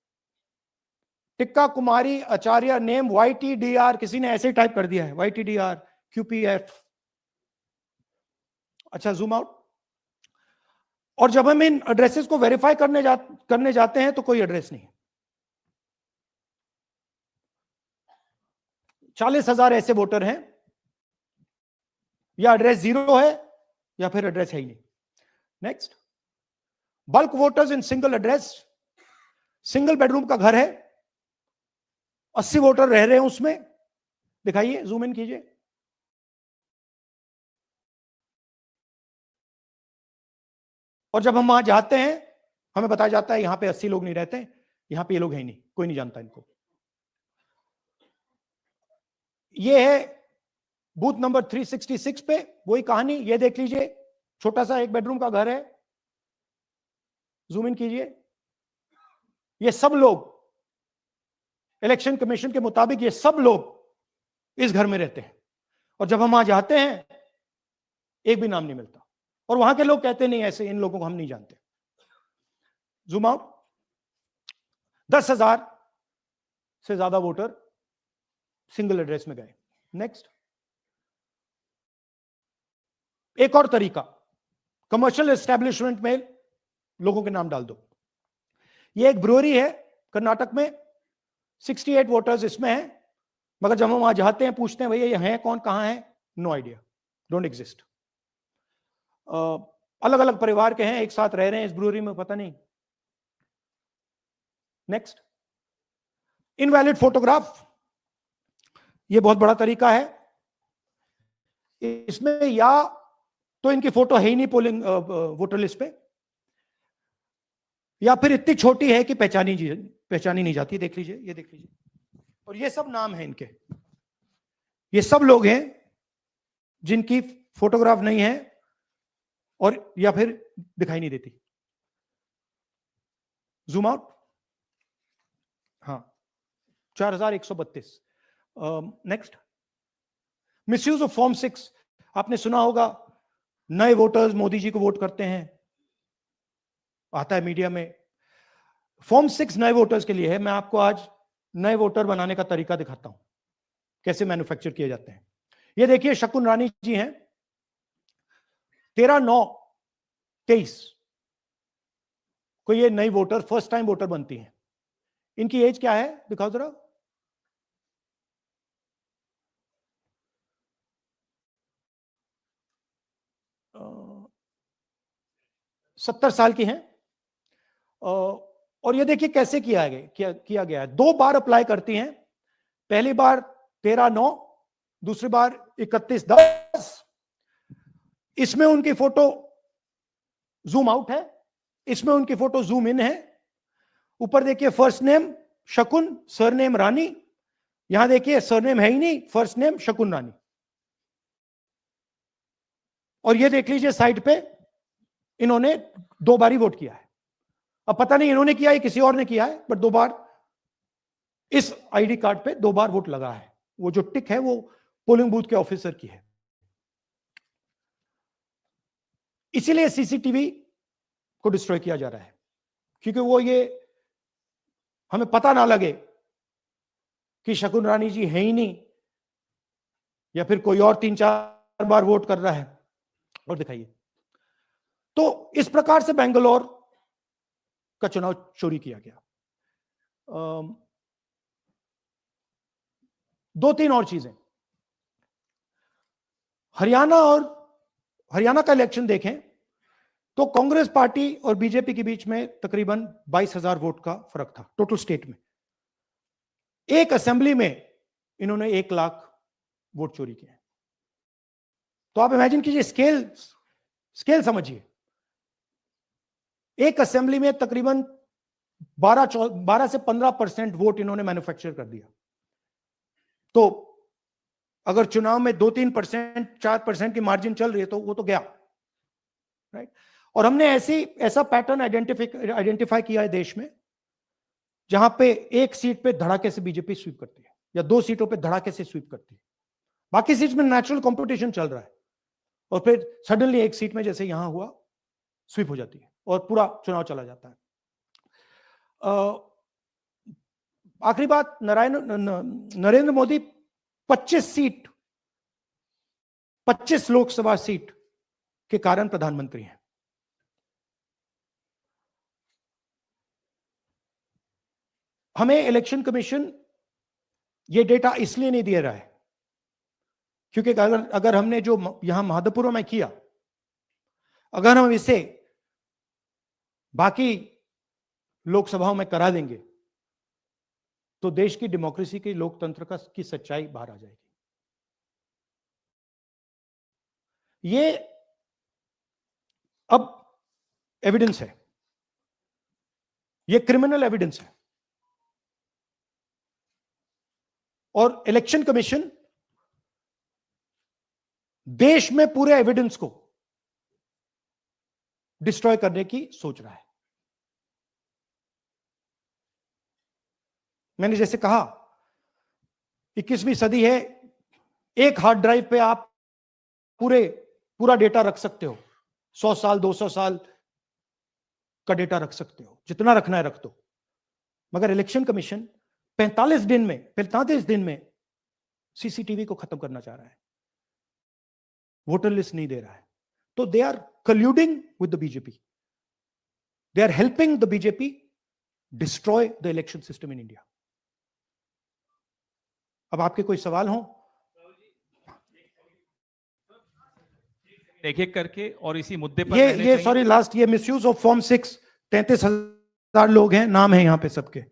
टिक्का कुमारी आचार्य, नेम YTDR, किसी ने ऐसे टाइप कर दिया है, YTDR QPF। अच्छा, जूम आउट। और जब हम इन एड्रेसेस को वेरीफाई करने जाते हैं तो कोई एड्रेस नहीं है। 40,000 ऐसे वोटर हैं, या एड्रेस 0 है या फिर एड्रेस है ही नहीं। Next, bulk voters in single address. Single bedroom का घर है, 80 वोटर रह रहे हैं उसमें। दिखाइए, जूम इन कीजिए। और जब हम वहां जाते हैं हमें बताया जाता है यहां पे 80 लोग नहीं रहते, यहां पे ये लोग हैं ही नहीं, कोई नहीं जानता इनको। ये है बूथ नंबर 366 पे वही कहानी। ये देख लीजिए, छोटा सा एक बेडरूम का घर है। जूम इन कीजिए। ये सब लोग, इलेक्शन कमीशन के मुताबिक ये सब लोग इस घर में रहते हैं, और जब हम वहां जाते हैं एक भी नाम नहीं मिलता, और वहां के लोग कहते नहीं, ऐसे इन लोगों को हम नहीं जानते। Zoom out. 10,000 से ज्यादा वोटर सिंगल एड्रेस में गए। नेक्स्ट, एक और तरीका, कमर्शियल एस्टेब्लिशमेंट में लोगों के नाम डाल दो। ये एक ब्रूअरी है कर्नाटक में, 68 वोटर्स इसमें हैं, मगर जब हम वहां जाते हैं पूछते हैं भैया ये हैं कौन, कहां है, नो आइडिया, डोंट एग्जिस्ट। अलग अलग परिवार के हैं, एक साथ रह रहे हैं इस ब्रूअरी में, पता नहीं। नेक्स्ट, इनवैलिड फोटोग्राफ, ये बहुत बड़ा तरीका है। इसमें या तो इनकी फोटो है ही नहीं पोलिंग वोटर लिस्ट पे, या फिर इतनी छोटी है कि पहचानी नहीं जाती। देख लीजिए, ये देख लीजिए, और ये सब नाम है इनके, ये सब लोग हैं जिनकी फोटोग्राफ नहीं है और या फिर दिखाई नहीं देती। जूम आउट, हाँ, 4132। नेक्स्ट, मिसयूज ऑफ फॉर्म 6, आपने सुना होगा, नए वोटर्स मोदी जी को वोट करते हैं, आता है मीडिया में। फॉर्म 6 नए वोटर्स के लिए है। मैं आपको आज नए वोटर बनाने का तरीका दिखाता हूं, कैसे मैन्युफैक्चर किए जाते हैं। ये देखिए, शकुन रानी जी हैं, 13/9/23 को ये नई वोटर, फर्स्ट टाइम वोटर बनती हैं। इनकी एज क्या है, दिखाओ जरा। अ, 70 साल की हैं। और ये देखिए कैसे किया गया है। 2 बार अप्लाई करती हैं, पहली बार 13/9, दूसरी बार 31/10। इसमें उनकी फोटो जूम आउट है, इसमें उनकी फोटो जूम इन है। ऊपर देखिए फर्स्ट नेम शकुन, सरनेम रानी, यहां देखिए सरनेम है ही नहीं, फर्स्ट नेम शकुन रानी। और ये देख लीजिए साइड पे, इन्होंने 2 बार ही वोट किया है। अब पता नहीं इन्होंने किया है किसी और ने किया है, बट 2 बार इस आईडी कार्ड पे 2 बार वोट लगा है। वो जो टिक है वो पोलिंग बूथ के ऑफिसर की है। इसीलिए सीसीटीवी को डिस्ट्रॉय किया जा रहा है, क्योंकि वो ये हमें पता ना लगे कि शकुन रानी जी है ही नहीं, या फिर कोई और 3-4 बार वोट कर रहा है। और दिखाइए, तो इस प्रकार से बेंगलोर का चुनाव चोरी किया गया। 2-3 और चीजें, हरियाणा का इलेक्शन देखें तो कांग्रेस पार्टी और बीजेपी के बीच में तकरीबन 22,000 वोट का फर्क था टोटल स्टेट में। एक असेंबली में इन्होंने 1 लाख वोट चोरी किए। तो आप इमेजिन कीजिए, स्केल समझिए। एक असेंबली में तकरीबन 12 से 15% वोट इन्होंने मैन्युफैक्चर कर दिया। तो अगर चुनाव में 2-3%, 4% की मार्जिन चल रही है तो वो तो गया, राइट। और हमने ऐसा पैटर्न आइडेंटिफाई किया है देश में, जहां पे एक सीट पे धड़ाके से बीजेपी स्वीप करती है, या 2 सीटों पे धड़ाके से स्वीप करती है। बाकी सीट में नेचुरल कंपटीशन चल रहा है, और फिर सडनली एक सीट में जैसे यहां हुआ स्वीप हो जाती है और पूरा चुनाव चला जाता है। आखिरी बात, नरेंद्र मोदी 25 लोकसभा सीट के कारण प्रधानमंत्री हैं। हमें इलेक्शन कमीशन ये डेटा इसलिए नहीं दे रहा है क्योंकि अगर हमने जो यहां महादपुर में किया, अगर हम इसे बाकी लोकसभाओं में करा देंगे तो देश की डेमोक्रेसी की, लोकतंत्र की सच्चाई बाहर आ जाएगी। ये अब एविडेंस है, ये क्रिमिनल एविडेंस है, और इलेक्शन कमीशन देश में पूरे एविडेंस को डिस्ट्रॉय करने की सोच रहा है। मैंने जैसे कहा, 21वीं सदी है, एक हार्ड ड्राइव पे आप पूरा डेटा रख सकते हो, 100 साल 200 साल का डेटा रख सकते हो, जितना रखना है रख दो। मगर इलेक्शन कमीशन 45 दिन में सीसीटीवी को खत्म करना चाह रहा है, वोटर लिस्ट नहीं दे रहा है। तो they are colluding with the BJP. They are helping the BJP destroy the election system in India. अब आपके कोई सवाल हो? एक एक करके और इसी मुद्दे पर ये सॉरी लास्ट, ये मिसयूज ऑफ फॉर्म 6, 33,000 लोग हैं, नाम है यहां पे सबके,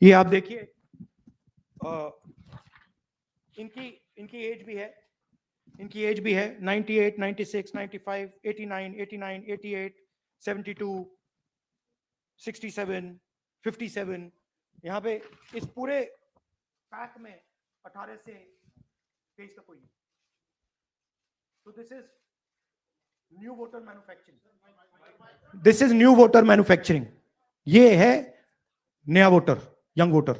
ये आप देखिए। इनकी एज भी है, 98, 96, 95, 89, 88, 72, 67, 57। यहां पे इस पूरे पैक में 18 से 23 का कोई नहीं। तो this is new voter manufacturing, ये है नया वोटर, यंग वोटर।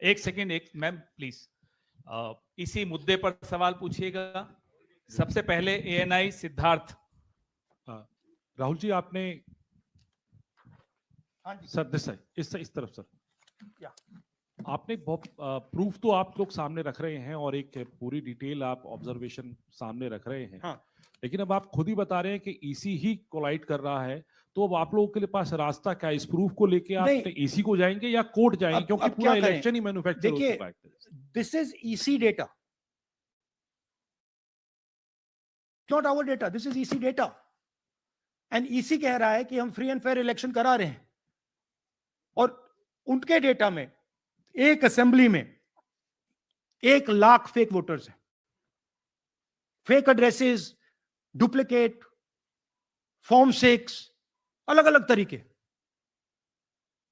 एक सेकेंड, एक मैम प्लीज, इसी मुद्दे पर सवाल पूछिएगा। सबसे पहले एएनआई सिद्धार्थ। राहुल जी, आपने सर इस तरफ सर, आपने बहुत प्रूफ तो आप लोग सामने रख रहे हैं और एक पूरी डिटेल आप ऑब्जर्वेशन सामने रख रहे हैं। हाँ। लेकिन अब आप खुद ही बता रहे हैं कि ईसी ही कोलाइड कर रहा है, तो अब आप लोगों के पास रास्ता क्या है? इस प्रूफ को लेके आप ईसी को जाएंगे या कोर्ट जाएंगे? क्योंकि पूरा इलेक्शन ही मैन्युफैक्चर हो चुका है। This is EC data, not our data, this is EC data. And EC कह रहा है कि हम फ्री एंड फेयर इलेक्शन करा रहे हैं, और उनके डेटा में एक असेंबली में 1 लाख फेक वोटर्स हैं, फेक एड्रेसेस, डुप्लीकेट फॉर्म 6, अलग अलग तरीके।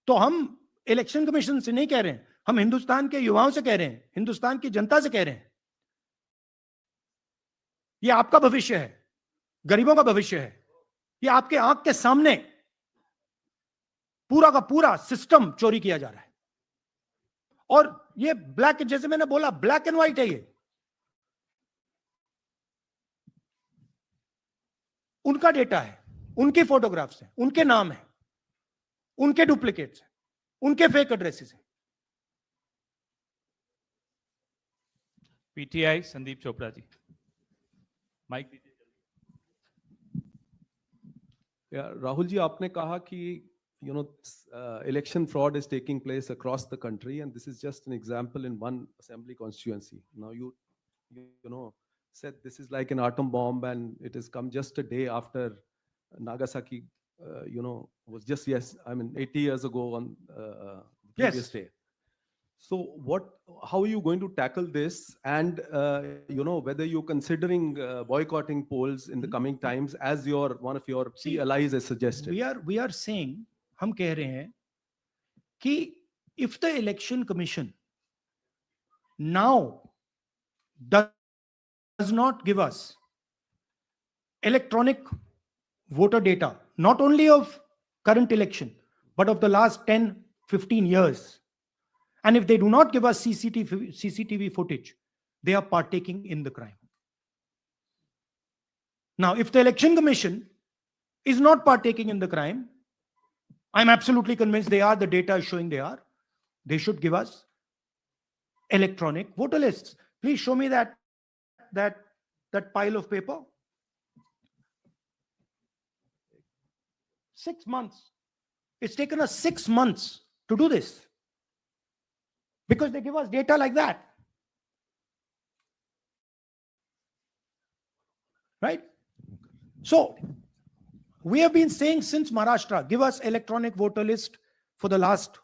तो हम इलेक्शन कमीशन से नहीं कह रहे हैं, हम हिंदुस्तान के युवाओं से कह रहे हैं, हिंदुस्तान की जनता से कह रहे हैं, ये आपका भविष्य है, गरीबों का भविष्य है, ये आपके आंख के सामने पूरा का पूरा सिस्टम चोरी किया जा रहा है। और ये ब्लैक, जैसे मैंने बोला, ब्लैक एंड व्हाइट है, ये उनका डेटा है, उनकी फोटोग्राफ्स हैं, उनके नाम है, उनके डुप्लीकेट्स हैं, उनके फेक एड्रेसेस हैं। पीटीआई संदीप चोपड़ा जी, माइक दीजिए। राहुल जी, आपने कहा कि election fraud is taking place across the country, and this is just an example in one assembly constituency. Now you said this is like an atom bomb, and it has come just a day after Nagasaki, was just 80 years ago on the previous day. So how are you going to tackle this, and whether you're considering boycotting polls in the coming times, as one of your key allies has suggested? We are saying, हम कह रहे हैं कि if the election commission now does not give us electronic voter data, not only of current election but of the last 10-15 years, and if they do not give us CCTV footage, they are partaking in the crime. Now, if the election commission is not partaking in the crime, I'm absolutely convinced they are, the data is showing they are, they should give us electronic voter lists. Please show me that pile of paper. 6 months. It's taken us 6 months to do this, because they give us data like that. Right? So, we have been saying since Maharashtra, give us electronic voter list for the last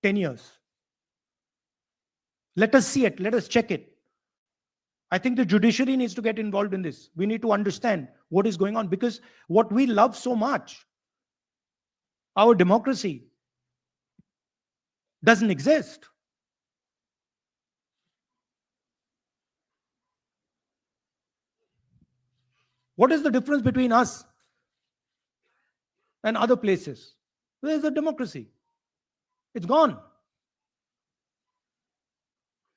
10 years. Let us see it. Let us check it. I think the judiciary needs to get involved in this. We need to understand what is going on, because what we love so much, our democracy, doesn't exist. What is the difference between us and other places? Where is the democracy? It's gone.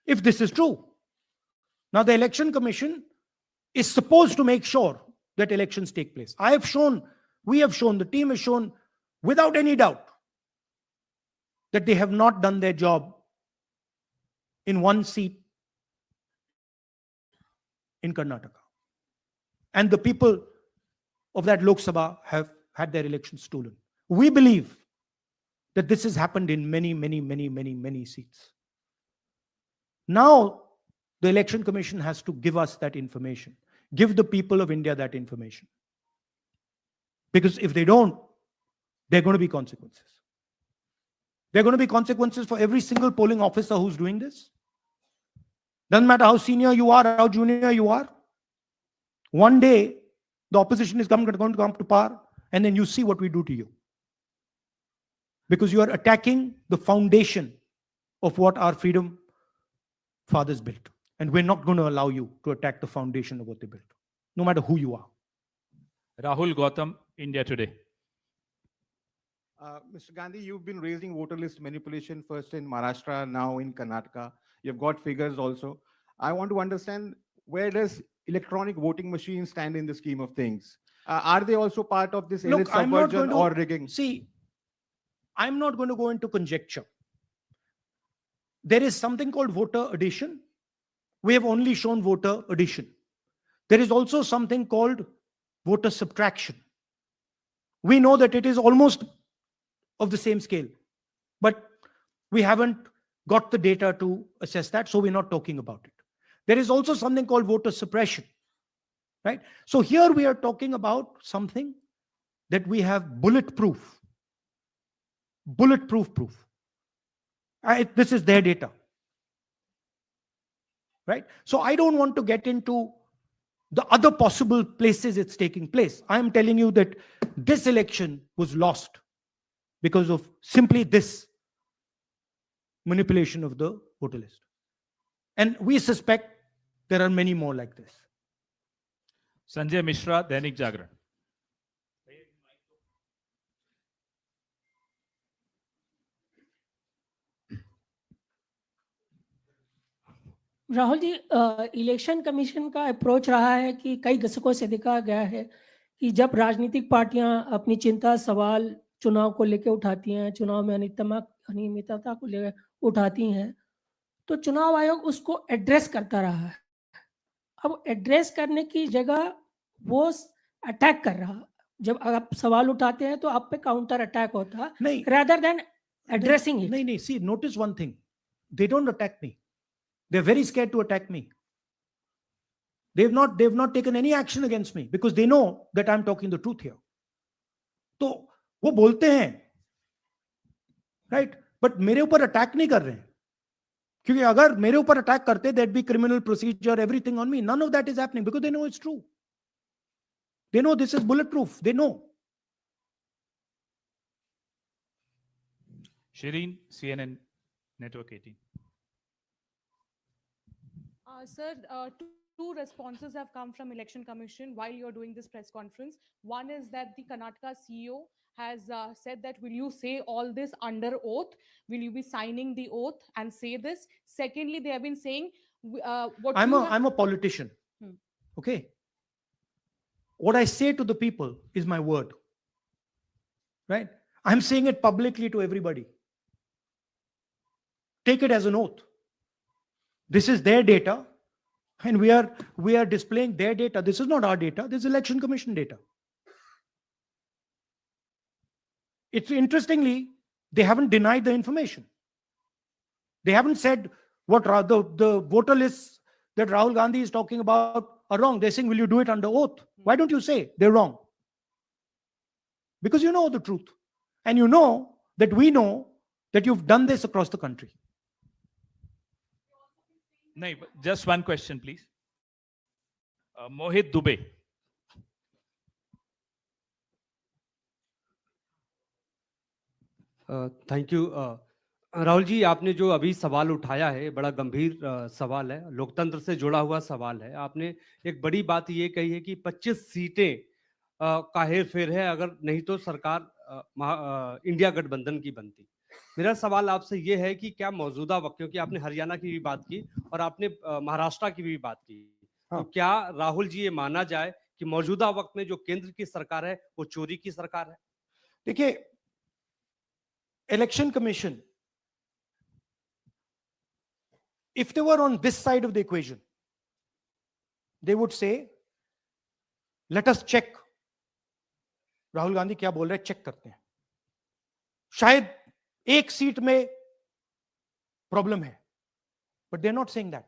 If this is true. Now the election commission is supposed to make sure that elections take place. We have shown, the team has shown without any doubt that they have not done their job in one seat in Karnataka. and the people of that Lok Sabha have had their elections stolen. We believe that this has happened in many seats. Now, the Election Commission has to give us that information, give the people of India that information. Because if they don't, there are going to be consequences. There are going to be consequences for every single polling officer who's doing this. Doesn't matter how senior you are, how junior you are. One day, the opposition is going to come to power, and then you see what we do to you. Because you are attacking the foundation of what our freedom fathers built. And we're not going to allow you to attack the foundation of what they built, no matter who you are. Rahul Gautam, India Today. Mr. Gandhi, you've been raising voter list manipulation first in Maharashtra, now in Karnataka. You've got figures also. I want to understand, where does electronic voting machines stand in the scheme of things? Are they also part of this elite subversion or rigging? See, I'm not going to go into conjecture. There is something called voter addition. We have only shown voter addition. There is also something called voter subtraction. We know that it is almost of the same scale, but we haven't got the data to assess that, so we're not talking about it. There is also something called voter suppression, right? So here we are talking about something that we have bulletproof proof. This is their data, right? So I don't want to get into the other possible places it's taking place. I am telling you that this election was lost because of simply this manipulation of the voter list. And we suspect there are many more like this. Sanjay Mishra, Dainik Jagran. Rahul ji, election commission का approach रहा है कि कई दशकों से देखा गया है कि जब राजनीतिक पार्टियां अपनी चिंता सवाल चुनाव को लेकर उठाती हैं, चुनाव में अनियमितता को लेकर उठाती हैं, तो चुनाव आयोग उसको एड्रेस करता रहा है। अब एड्रेस करने की जगह वो अटैक कर रहा। जब आप सवाल उठाते हैं तो आप पे काउंटर अटैक होता है, rather than addressing it. नहीं, see, notice one thing. They don't attack me. They're very scared to attack me. They've not taken any action against me because they know that I'm talking the truth here. तो वो बोलते हैं, right? But मेरे ऊपर attack नहीं कर रहे हैं, क्योंकि अगर मेरे ऊपर अटैक करते, there'd be criminal procedure, everything on me. None of that is happening because they know it's true. They know this is bulletproof. They know. Shireen, CNN Network 18. Sir, two responses have come from Election Commission while you're doing this press conference. One is that the Karnataka CEO has said that, will you say all this under oath? Will you be signing the oath and say this? Secondly, they have been saying I'm a politician. Okay. What I say to the people is my word. Right? I'm saying it publicly to everybody. Take it as an oath. This is their data, and we are displaying their data. This is not our data. This is Election Commission data. It's interestingly, they haven't denied the information. They haven't said what the voter lists that Rahul Gandhi is talking about are wrong. They're saying, will you do it under oath? Why don't you say they're wrong? Because you know the truth. And you know that we know that you've done this across the country. No, just one question, please. Mohit Dubey. Thank you. Rahul ji, आपने जो अभी सवाल उठाया है बड़ा गंभीर सवाल है, लोकतंत्र से जुड़ा हुआ सवाल है। आपने एक बड़ी बात ये कही है कि 25 सीटें का हेरफेर है, अगर नहीं तो सरकार इंडिया गठबंधन की बनती। मेरा सवाल आपसे ये है कि क्या मौजूदा वक्त, क्योंकि आपने हरियाणा की भी बात की और आपने महाराष्ट्र की भी बात की, तो क्या राहुल जी ये माना जाए कि मौजूदा वक्त में जो केंद्र की सरकार है वो चोरी की सरकार है? देखिए, Election Commission, if they were on this side of the equation, they would say let us check Rahul Gandhi क्या बोल रहे हैं, चेक करते हैं. शायद एक सीट में प्रॉब्लम है, but they're not saying that.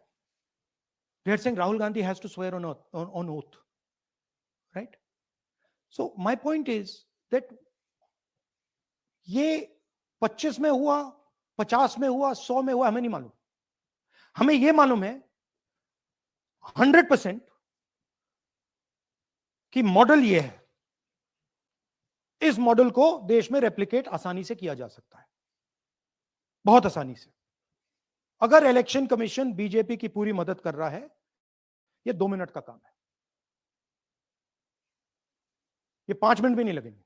They're saying Rahul Gandhi has to swear on oath, right? So my point is that ये 25 में हुआ, 50 में हुआ, 100 में हुआ, हमें नहीं मालूम. हमें ये मालूम है 100% कि मॉडल ये है. इस मॉडल को देश में रेप्लिकेट आसानी से किया जा सकता है, बहुत आसानी से. अगर इलेक्शन कमीशन बीजेपी की पूरी मदद कर रहा है, ये 2 मिनट का काम है, ये 5 मिनट भी नहीं लगेंगे.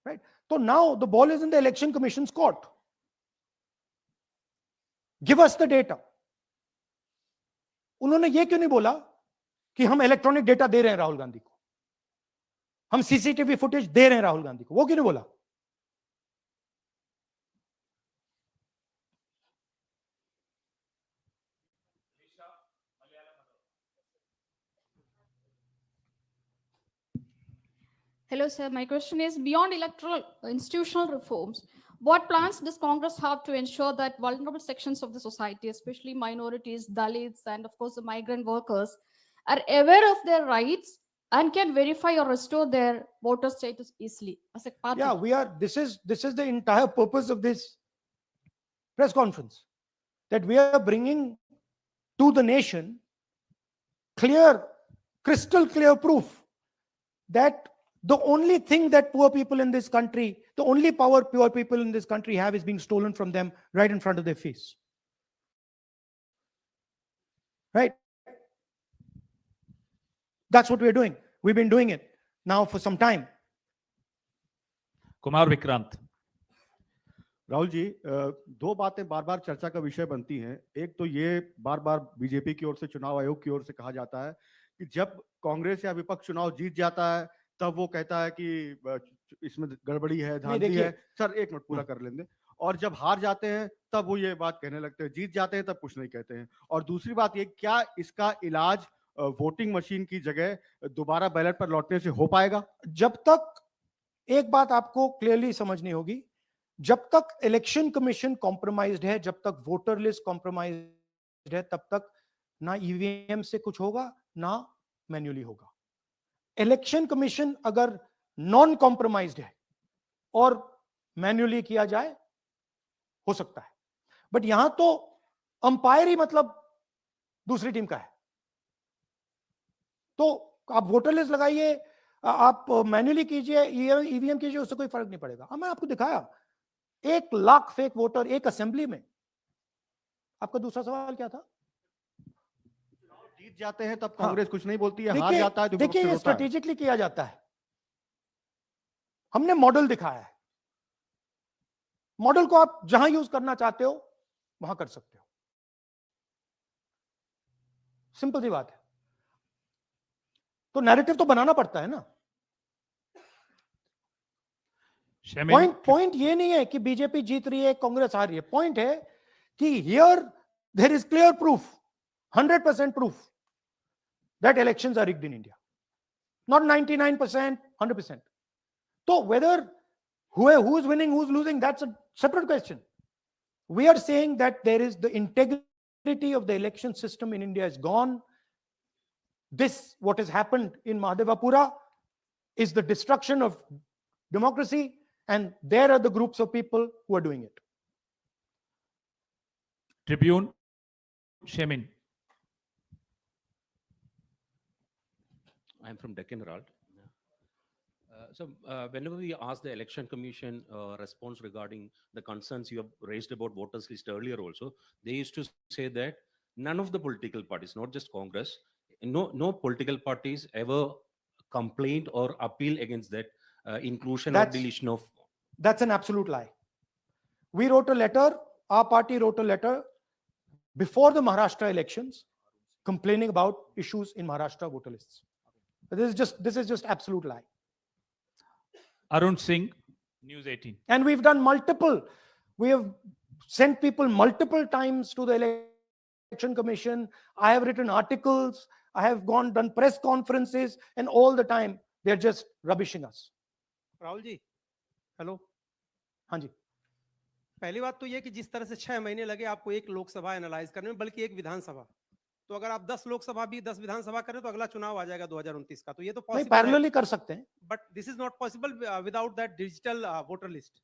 राइट? तो now the ball is in the election commissions court. Give us the data. उन्होंने ये क्यों नहीं बोला कि हम इलेक्ट्रॉनिक डेटा दे रहे हैं राहुल गांधी को, हम सीसीटीवी फुटेज दे रहे हैं राहुल गांधी को? वो क्यों नहीं बोला? Hello, sir. My question is, beyond electoral institutional reforms, what plans does Congress have to ensure that vulnerable sections of the society, especially minorities, Dalits, and of course the migrant workers, are aware of their rights and can verify or restore their voter status easily as a part Yeah, of we are. This is the entire purpose of this press conference, that we are bringing to the nation clear, crystal clear proof that the only thing that poor people in this country, the only power poor people in this country have, is being stolen from them right in front of their face. Right? That's what we're doing. We've been doing it now for some time. Kumar Vikrant. Rahul ji, दो बातें बार बार चर्चा का विषय बनती हैं. एक तो ये बार बार बीजेपी की ओर से, चुनाव आयोग की ओर से कहा जाता है कि जब कांग्रेस या विपक्ष चुनाव जीत जाता है तब वो कहता है कि इसमें गड़बड़ी है, धांधली है. सर एक मिनट पूरा कर लेंगे. और जब हार जाते हैं तब वो ये बात कहने लगते हैं, जीत जाते हैं तब कुछ नहीं कहते हैं. और दूसरी बात ये, क्या इसका इलाज वोटिंग मशीन की जगह दोबारा बैलेट पर लौटने से हो पाएगा? जब तक, एक बात आपको क्लियरली समझनी होगी, जब तक इलेक्शन कमीशन कॉम्प्रोमाइज्ड है, जब तक वोटर लिस्ट कॉम्प्रोमाइज्ड है, तब तक ना ईवीएम से कुछ होगा ना मैन्युअली होगा. इलेक्शन कमीशन अगर नॉन कॉम्प्रोमाइज्ड है और मैन्युअली किया जाए, हो सकता है. बट यहां तो अंपायर ही मतलब दूसरी टीम का है. तो आप वोटर लिस्ट लगाइए, आप मैन्युअली कीजिए, ईवीएम कीजिए, उससे कोई फर्क नहीं पड़ेगा. मैं आपको दिखाया 1 लाख फेक वोटर एक असेंबली में. आपका दूसरा सवाल क्या था? जीत जाते हैं तब कांग्रेस कुछ नहीं बोलती है, हार जाता है तो देखिए, ये स्ट्रेटेजिकली किया जाता है. हमने मॉडल दिखाया है. मॉडल को आप जहां यूज करना चाहते हो वहां कर सकते हो. सिंपल सी बात है. तो नैरेटिव तो बनाना पड़ता है ना. पॉइंट ये नहीं है कि बीजेपी जीत रही है, कांग्रेस हार रही है. पॉइंट है कि here there is clear proof, 100% proof that elections are rigged in India. Not 99%, 100%. So whether who is winning, who's losing, that's a separate question. We are saying that there is the integrity of the election system in India is gone. This, what has happened in Mahadevapura, is the destruction of democracy, and there are the groups of people who are doing it. Tribune, Shemin. I'm from Deccan Herald. Whenever we ask the Election Commission response regarding the concerns you have raised about voters list earlier also, they used to say that none of the political parties, not just Congress, no political parties ever complained or appealed against that inclusion or deletion of. That's an absolute lie. We wrote a letter, our party wrote a letter before the Maharashtra elections complaining about issues in Maharashtra voter lists. This is just absolute lie. Arun Singh, News 18. And we've done multiple. We have sent people multiple times to the election commission. I have written articles. I have done press conferences, and all the time they're just rubbishing us. Rahul ji, hello. हाँ जी। पहली बात तो ये कि जिस तरह से 6 महीने लगे आपको एक लोकसभा एनालाइज करने में, बल्कि एक विधानसभा, तो अगर आप 10 लोकसभा भी 10 विधानसभा करें तो अगला चुनाव आ जाएगा 2029 का, तो ये तो नहीं, पॉसिबल है। पैरेलली कर सकते हैं। But this is not possible without that digital voter list.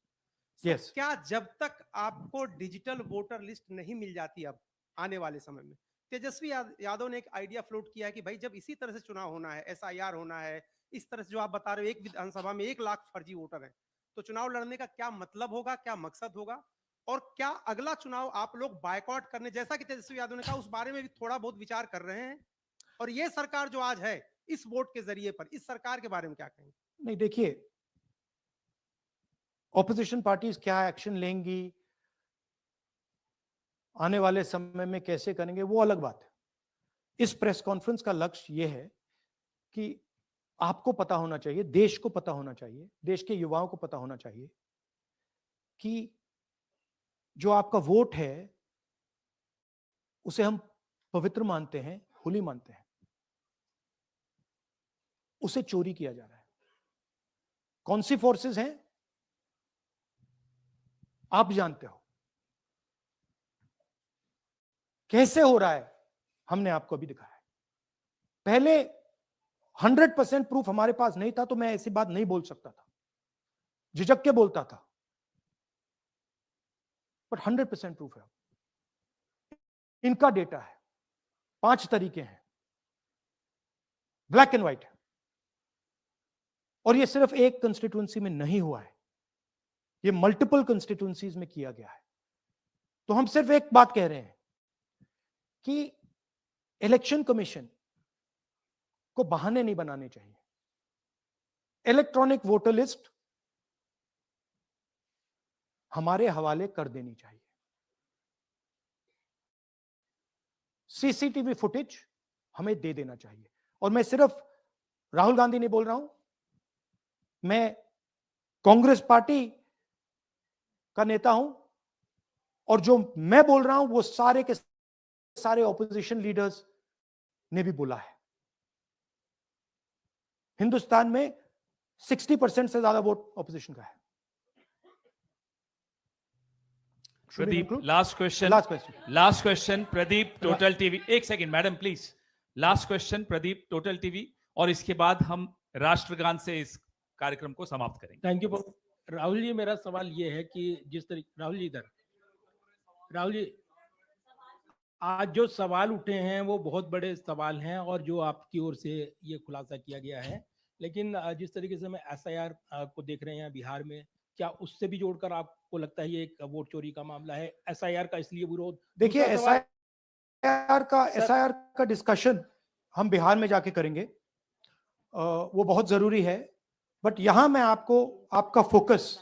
Yes. क्या जब तक आपको डिजिटल वोटर लिस्ट नहीं मिल जाती अब आने वाले समय में, तेजस्वी यादव ने एक आइडिया फ्लोट किया है कि भाई जब इसी तरह से चुनाव होना है, SIR होना है, इस तरह से जो आप बता रहे हो एक विधानसभा में 1 लाख फर्जी वोटर है, तो चुनाव लड़ने का क्या मतलब होगा, क्या मकसद होगा, और क्या अगला चुनाव आप लोग बायकॉट करने, जैसा कि तेजस्वी यादव ने कहा, उस बारे में भी थोड़ा बहुत विचार कर रहे हैं? और ये सरकार जो आज है इस वोट के जरिए पर, इस सरकार के बारे में क्या कहेंगे? नहीं, देखिए, ऑपोजिशन पार्टीज क्या एक्शन लेंगी, आने वाले समय में कैसे करेंगे, वो अलग बात है। इस प्रेस कॉन्फ्रेंस का लक्ष्य यह है कि आपको पता होना चाहिए, देश को पता होना चाहिए, देश के युवाओं को पता होना चाहिए कि जो आपका वोट है उसे हम पवित्र मानते हैं, होली मानते हैं, उसे चोरी किया जा रहा है। कौन सी फोर्सेस हैं आप जानते हो, कैसे हो रहा है हमने आपको अभी दिखाया है। पहले 100% प्रूफ हमारे पास नहीं था तो मैं ऐसी बात नहीं बोल सकता था, झिझक के बोलता था, बट 100% प्रूफ है। इनका डेटा है, 5 तरीके हैं, ब्लैक एंड व्हाइट है, और ये सिर्फ एक कंस्टिट्यूएंसी में नहीं हुआ है, ये मल्टीपल कंस्टिट्यूएंसीज में किया गया है। तो हम सिर्फ एक बात कह रहे हैं कि इलेक्शन कमीशन को बहाने नहीं बनाने चाहिए। इलेक्ट्रॉनिक वोटर लिस्ट हमारे हवाले कर देनी चाहिए। सीसीटीवी फुटेज हमें दे देना चाहिए। और मैं सिर्फ राहुल गांधी नहीं बोल रहा हूं, मैं कांग्रेस पार्टी का नेता हूं, और जो मैं बोल रहा हूं वो सारे के सारे ऑपोजिशन लीडर्स ने भी बोला है। हिंदुस्तान में 60% से ज्यादा वोट ऑपोजिशन का है। Pradeep, last question Pradeep, total TV. एक second madam please, last question Pradeep, total TV, और इसके बाद हम राष्ट्रगान से इस कार्यक्रम को समाप्त करेंगे। थैंक यू राहुल जी। मेरा सवाल ये है कि जिस तरीके राहुल जी आज जो सवाल उठे हैं वो बहुत बड़े सवाल हैं, और जो आपकी ओर से ये खुलासा किया गया है, लेकिन जिस तरीके से मैं SIR को देख रहे हैं बिहार में, क्या उससे भी जोड़कर आपको लगता है ये एक वोट चोरी का मामला है? SIR का इसलिए विरोध, देखिए SIR का डिस्कशन हम बिहार में जाके करेंगे, वो बहुत जरूरी है, बट यहां मैं आपका फोकस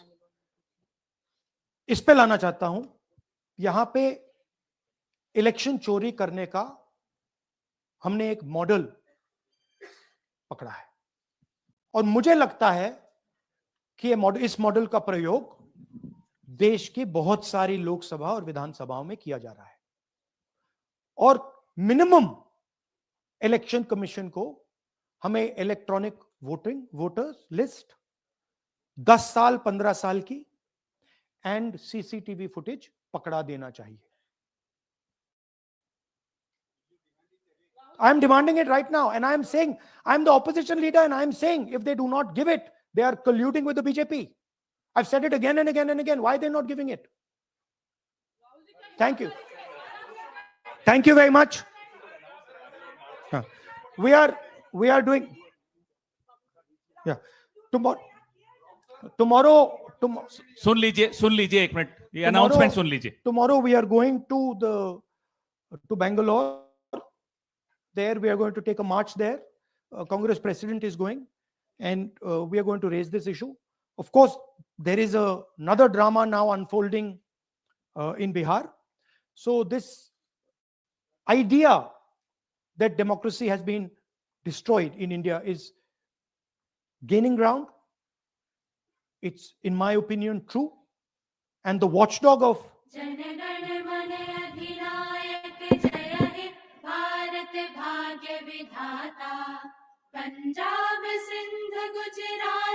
इस पे लाना चाहता हूं। यहां पे इलेक्शन चोरी करने का हमने एक मॉडल पकड़ा है, और मुझे लगता है कि इस मॉडल का प्रयोग देश की बहुत सारी लोकसभा और विधानसभाओं में किया जा रहा है, और मिनिमम इलेक्शन कमीशन को हमें इलेक्ट्रॉनिक वोटर्स लिस्ट 10 साल 15 साल की एंड सीसीटीवी फुटेज पकड़ा देना चाहिए। I am demanding it right now, and I am saying, I am the opposition leader, and I am saying if they do not give it, they are colluding with the BJP. I've said it again and again and again. Why are they not giving it? Thank you. Thank you very much. We are doing, yeah. Tomorrow सुन लीजिए एक minute, ये announcement सुन लीजिए। Tomorrow we are going to Bangalore. There we are going to take a march there. Congress president is going, and we are going to raise this issue. Of course, there is another drama now unfolding in Bihar. So this idea that democracy has been destroyed in India is gaining ground. It's, in my opinion, true. And the watchdog of Bharat भाग्य विधाता, पंजाब सिंध गुजरात